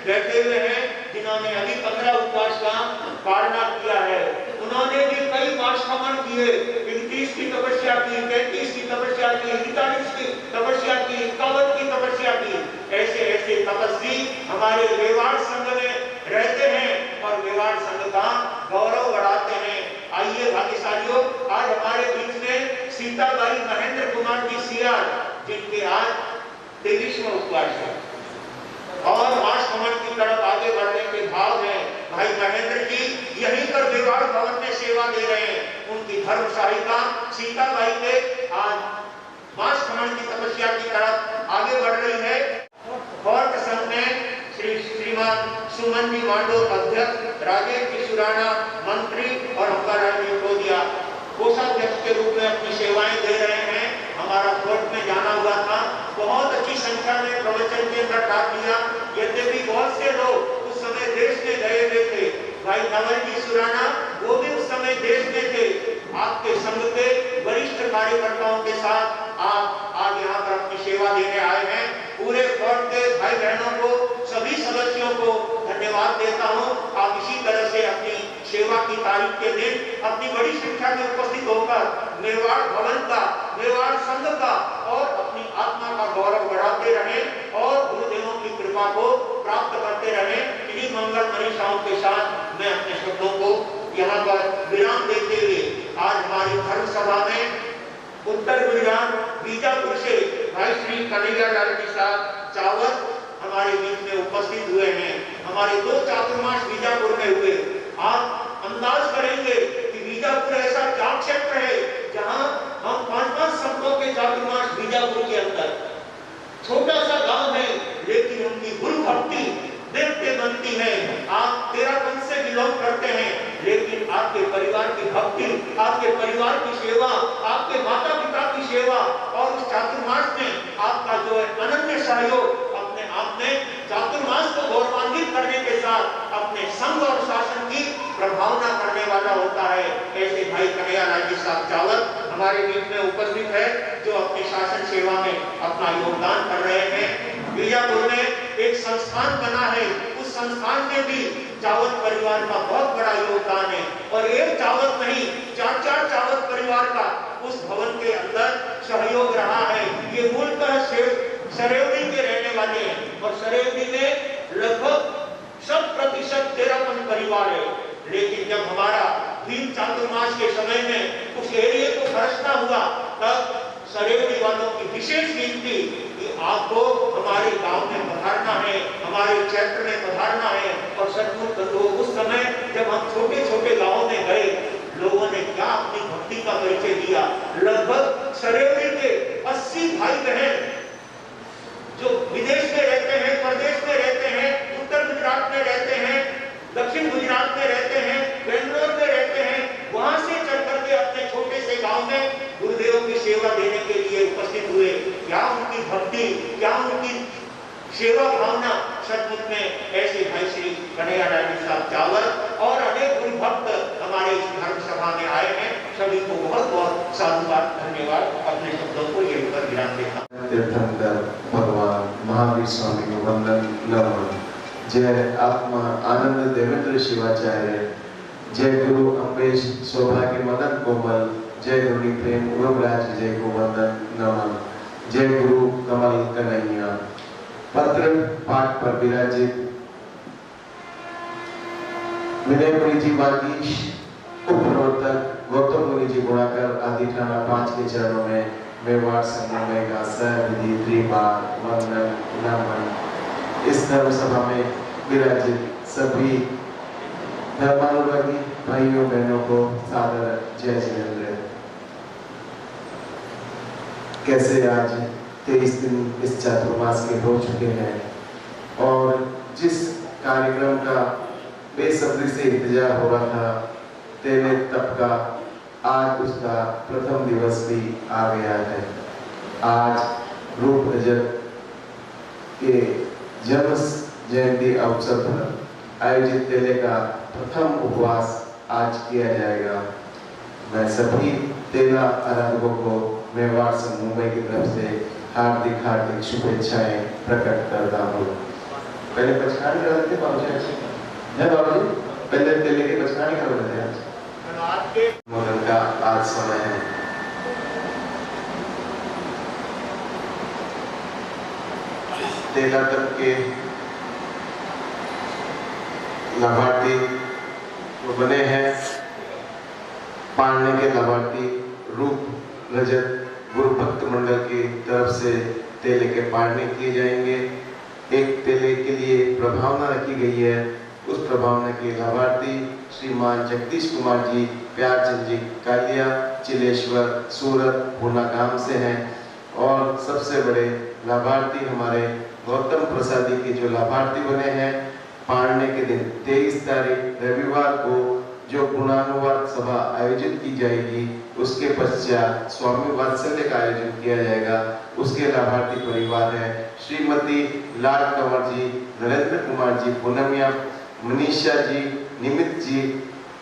[SPEAKER 2] बैठे हुए हैं जिन्होंने अभी 15 उपवास का पालना किया है। उन्होंने भी कई मासमन किए, 29 की तपस्या की, 33 की तपस्या की, 41 की तपस्या की, 51 की तपस्या की। ऐसे ऐसे तपस्वी हमारे मेवाड़ संघ में रहते हैं और मेवाड़ संघ का गौरव बढ़ाते हैं। आइए भाग्यशालियों, आज हमारे बीच में सीताबाई महेंद्र कुमार जी सियार, जिनके आज 23वां उपवास है और मासमन की तरफ आगे बढ़ने के भाव में भाई महेंद्र जी यहीं पर मेवाड़ भवन में सेवा दे रहे हैं। उनकी धर्मशालिका सीताबाई के आज मासमन की तपस्या की तरफ आगे बढ़ रही है। और संघ में श्रीमान सुमन जी मांडो अध्यक्ष, राजेश जी सुराना मंत्री और अंबाराम जी कोदिया कोषाध्यक्ष के रूप में अपनी सेवाएं दे रहे हैं। हमारा कोर्ट में जाना हुआ था, बहुत अच्छी संख्या में प्रवचन के अंदर भाग लिया। यद्यपि बहुत से लोग उस समय देश में गए हुए थे, भाई नवल जी सुराना वो भी उस समय देश में थे। आपके संघ के वरिष्ठ कार्यकर्ताओं के साथ आप आज यहाँ पर अपनी सेवा देने आए हैं। पूरे कोर्ट के भाई बहनों को, सभी सदस्यों को धन्यवाद देता हूँ। आप इसी तरह से अपनी सेवा की तारीख के दिन अपनी बड़ी संख्या में उपस्थित होकर मेवाड़ भवन का, मेवाड़ संघ का और अपनी आत्मा का गौरव बढ़ाते रहें और गुरुदेवों की कृपा को प्राप्त करते रहें। इन्हीं मंगल मनीषाओं के साथ मैं अपने शब्दों को यहाँ पर विराम देते हुए आज हमारी धर्म सभा में उत्तर गुजरात बीजापुर से भाई श्री कन्हैयालाल जी साहब चावत हमारे बीच में उपस्थित हुए हैं। हमारे 2 चातुर्मास बीजापुर में हुए। आप अंदाज करेंगे कि बीजापुर ऐसा क्या क्षेत्र है जहां हम 5-5 संतों के चातुर्मास बीजापुर के अंदर, छोटा सा गांव है लेकिन उनकी गुरु भक्ति देवते बनती है। आप 13 पंथ से बिलोंग करते हैं लेकिन आपके परिवार की भक्ति, आपके परिवार की सेवा, आपके माता पिता की सेवा और उस चातुर्मास में आपका जो है अनन्य सहयोग अपने आप में चातुर्मास को गौरवान्वित करने के साथ अपने संघ और शासन की प्रभावना करने वाला होता है। ऐसे भाई कन्हैयालाल जी साहब चावत हमारे बीच में उपस्थित है जो अपनी शासन सेवा में अपना योगदान कर रहे हैं। बीजापुर में एक संस्थान बना है, उस संस्थान में भी चावत परिवार का बहुत बड़ा योगदान है और एक चावत नहीं, 4-4 चावत परिवार का उस भवन के अंदर सहयोग रहा है। ये मूलतः सरेवड़ी के रहने वाले हैं और सरेवड़ी में लगभग 100% 13 परिवार है। लेकिन जब हमारा भीम चातुर्मास के समय में उस एरिया को खर्चना हुआ तब सरेवड़ी वालों की विशेष विनती कि आपको हमारे गांव में पधारना है, हमारे क्षेत्र में पधारना है। और सचमुच लोग उस समय जब हम छोटे छोटे गांवों में गए, लोगों ने क्या अपनी भक्ति का परिचय दिया। लगभग सरेवड़ी के 80 भाई बहन जो विदेश में रहते हैं, प्रदेश में रहते हैं, उत्तर गुजरात में रहते हैं, दक्षिण गुजरात में रहते हैं, बेंगलोर में रहते हैं, वहां से चल करके अपने छोटे से गांव में गुरुदेवों की सेवा देने के लिए उपस्थित हुए। क्या उनकी भक्ति, क्या उनकी सेवा भावना। सचमुच में ऐसे भाई श्री कन्हैयालाल जी साहब चावत और अनेक गुरु भक्त हमारे इस धर्म सभा में आए हैं। सभी को बहुत बहुत साधुवाद, धन्यवाद। अपने शब्दों को यहीं पर विराम देता हूं।
[SPEAKER 3] तीर्थंकर भगवान महावीर स्वामी को वंदन नमन। जय आत्मा आनंद देवेंद्र शिवाचार्य, जय गुरु अम्बेश सौभाग्य मदन कोमल, जय गुरु प्रेम उर्वराज जय को वंदन नमन। जय गुरु कमल कन्हैया। पत्र पाठ पर विराजित विनयपुरी जी वागीश, उपप्रवर्तक गौतम मुनि जी गुणाकर आदि थाना 5 के चरणों में मेवाड़ समन्वय का सहविधि त्रिबार वंदन नमन। इस धर्म सभा में विराजित सभी धर्मानुरागी भाइयों बहनों को सादर जय जिनेंद्र। कैसे आज 23 दिन इस चातुर्मास के हो चुके हैं और जिस कार्यक्रम का बेसब्री से इंतजार हो रहा था, तेरे तप का आज उसका प्रथम दिवस भी आ गया है। आज रूप रजत के जन्म जयंती अवसर पर आयोजित तेले का प्रथम उपवास आज किया जाएगा। मैं सभी तेला आराधकों को मेवाड़ संघ मुंबई की तरफ से हार्दिक शुभेच्छाएं प्रकट करता हूँ। पहले पचखानी कर देते बाबूजी, अच्छे है बाबूजी, पहले तेले के पचखानी कर देते हैं आज के मगन का आज समय है। तेला तक के लाभार्थी वो बने हैं। पालने के लाभार्थी रूप रजत गुरु भक्त मंडल की तरफ से तेले के पालने किए जाएंगे। एक तेले के लिए प्रभावना रखी गई है। उस प्रभावना के लाभार्थी श्रीमान जगदीश कुमार जी प्यारचंद जी कालिया चिलेश्वर सूरत पूना गांव से हैं। और सबसे बड़े लाभार्थी हमारे गौतम प्रसादी के जो लाभार्थी बने हैं, पालने के दिन 23 तारीख रविवार को जो गुणानुवाद सभा आयोजित की जाएगी, उसके पश्चात स्वामी वात्सल्य का आयोजन किया जाएगा। उसके लाभार्थी परिवार है श्रीमती लाल कंवर जी, नरेंद्र कुमार जी पूनमिया, मनीषा जी, निमित जी,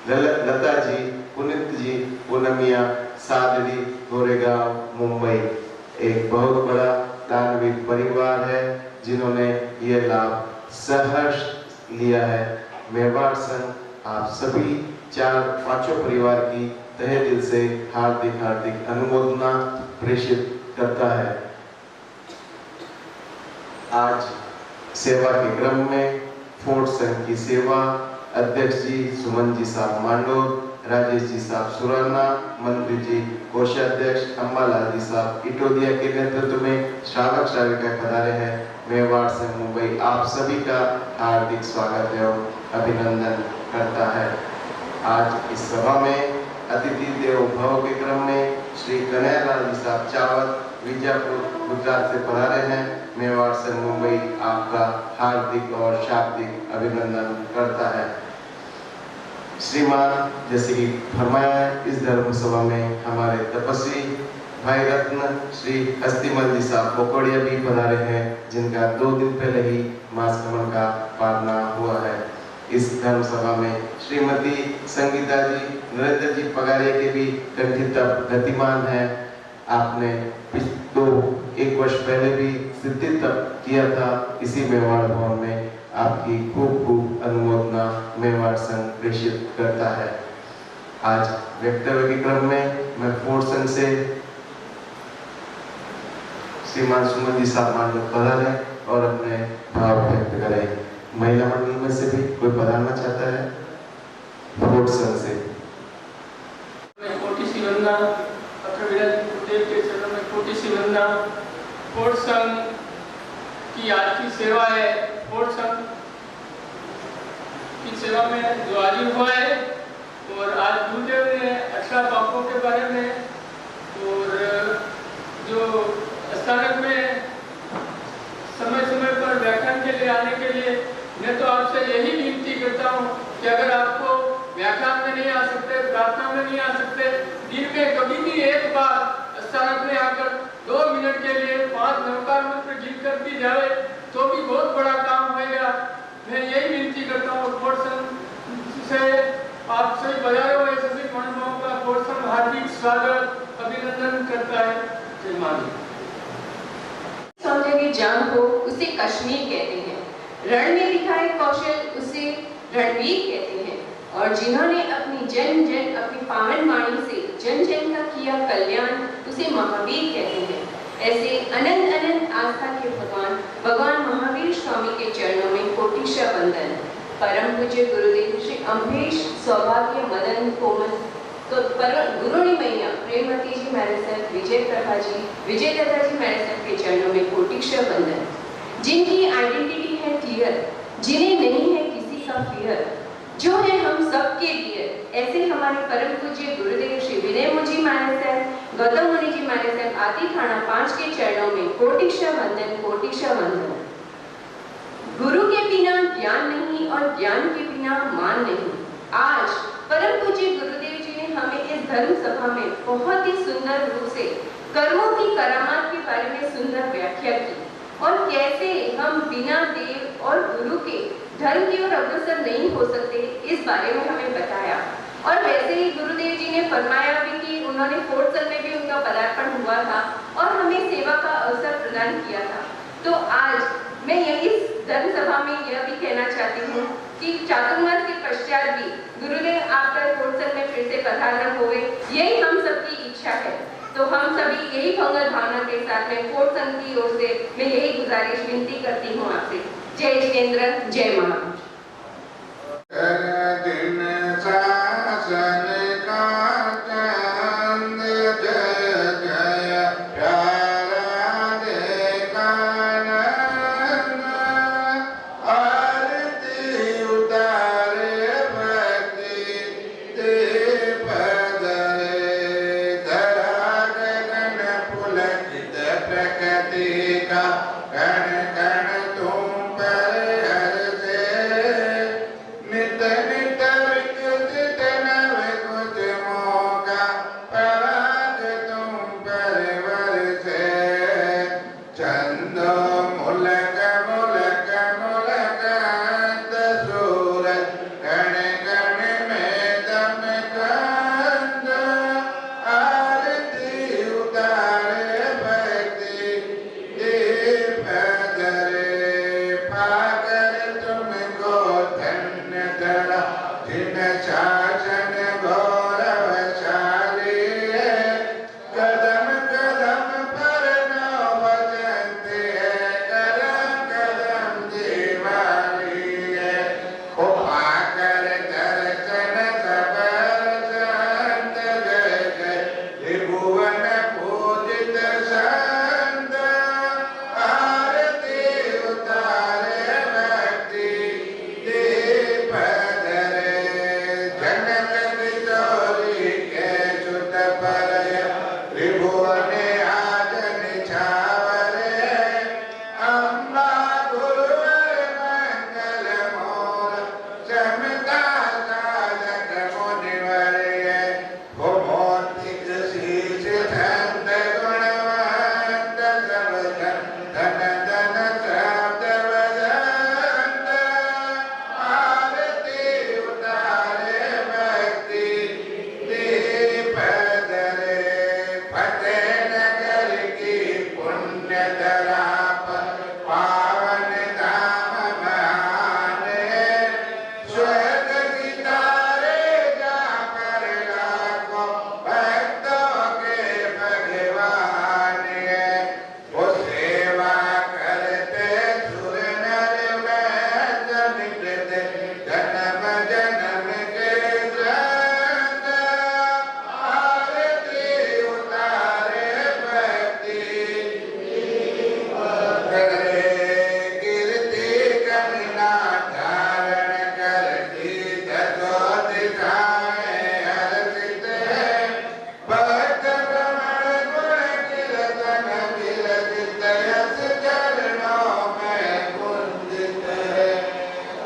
[SPEAKER 3] लता जी, पुनित जी पूनमिया, सादरी गोरेगांव मुंबई। एक बहुत बड़ा दानवीर परिवार है जिन्होंने ये लाभ सहर्ष लिया है। मेवाड़ संघ आप सभी 4-5 परिवार की तहे दिल से हार्दिक हार्दिक अनुमोदना प्रेषित करता है। आज सेवा के क्रम में फोर्ट संघ की सेवा अध्यक्ष जी सुमन जी साहब मांडोर, राजेश जी साहब सुराना, मंत्री जी कोषाध्यक्ष अम्बालाल जी साहब इटोदिया के नेतृत्व में श्रावक श्राविका पधारे हैं। मेवाड़ संघ मुंबई आप सभी का हार्दिक स्वागत एवं अभिनंदन करता है। आज इस सभा में अतिथि देवो भव के क्रम में श्री कन्हैयालाल जी साहब चावत विजयपुर गुजरात से पधारे हैं। मेवाड़ संघ मुंबई आपका हार्दिक और शाब्दिक अभिनंदन करता है। श्रीमान जैसे कि फरमाया है, इस धर्म सभा में हमारे तपस्वी भाई रत्न श्री अस्तिमल जी साहब पोकोड़िया भी पधारे हैं, जिनका 2 दिन पहले ही मास कमल का पारना हुआ है। इस धर्म सभा में श्रीमती संगीता जी नरेंद्र जी पगारिया के भी कंठित गतिमान है। आपने 1 वर्ष पहले भी सिद्धि तप किया था इसी मेवाड़ भवन में। आपकी खूब खूब अनुमोदना मेवाड़ संघ प्रेषित करता है। आज वक्तव्य के क्रम में मैं फोर्ट संघ से श्रीमान सुमन जी साहब मांडव पधारे और अपने भाव व्यक्त करें। महिला मंडल में से भी कोई पधारना चाहता है? फोर्ट संघ से
[SPEAKER 4] कोटि सी वंदना, अत्र विराजमान के चरणों में कोटि सी वंदना। फोर्ट संघ की आज की सेवा है। फोर्ट संघ की सेवा में जो हाजिर हुआ है और आज गुरुदेव ने 18 पापों के बारे में और जो स्थानक में समय समय पर व्याख्यान के लिए आने के लिए मैं तो आपसे यही विनती करता हूँ कि अगर आपको व्याख्यान में नहीं आ सकते, प्रार्थना में नहीं आ सकते, दिन में कभी भी एक बार स्थानक में आकर 2 मिनट के लिए 5 नमस्कार मंत्र गिन कर भी जाए तो भी बहुत बड़ा काम होगा। मैं यही विनती करता हूँ। फोर्ट संघ से आप सभी बजाए हुए सभी महानुभावों का फोर्ट संघ हार्दिक स्वागत अभिनंदन करता है। जय माता।
[SPEAKER 5] सौंदर्य जान हो उसे कश्मीर कहते हैं, रण में दिखाए कौशल उसे रणवीर कहते हैं, और जिन्होंने अपनी जन जन अपनी पावन वाणी से जन जन का किया कल्याण उसे महावीर कहते हैं। ऐसे अनंत अनंत आस्था के भगवान महावीर स्वामी के चरणों में कोटिशा वंदन। परम पूज्य गुरुदेव श्री अम्भेश सौभाग्य मदन कोमल तो गुरुणी मैया प्रेमवती जी मैरसर, विजय प्रभा जी, विजय लता जी मैरसर के चरणों में कोटिशा वंदन। जिनकी आइडेंटिटी है क्लियर, जिन्हें नहीं है किसी का फियर, जो है हम सबके डियर। ऐसे हमारे परम पूज्य गुरुदेव श्री विनय मुनि मैरसर, गौतम मुनि जी मैरसर आदि थाना 5 के चरणों में कोटिशा वंदन, कोटिशा वंदन। गुरु के बिना ज्ञान नहीं और ज्ञान के बिना मान नहीं। आज परम पूज्य गुरुदेव जी ने हमें इस धर्म सभा में बहुत ही सुंदर रूप से कर्मों की करामात के बारे में सुंदर व्याख्या की और कैसे हम बिना देव और गुरु के धर्म की ओर अग्रसर नहीं हो सकते, इस बारे में हमें बताया। और वैसे ही गुरुदेव जी ने फरमाया भी कि उन्होंने फोर्ट संघ में भी उनका पदार्पण हुआ था और हमें सेवा का अवसर प्रदान किया था। तो आज मैं यही धर्म सभा में यह भी कहना चाहती हूँ कि चातुर्मास के पश्चात भी गुरुदेव आपका कोट संघ में फिर से पधारना होवे, यही हम सबकी इच्छा है। तो हम सभी यही भंगल भावना के साथ में कोट संघ की ओर से मैं यही गुजारिश विनती करती हूँ आपसे। जय जितेंद्र, जय महाराज।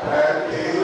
[SPEAKER 6] Happy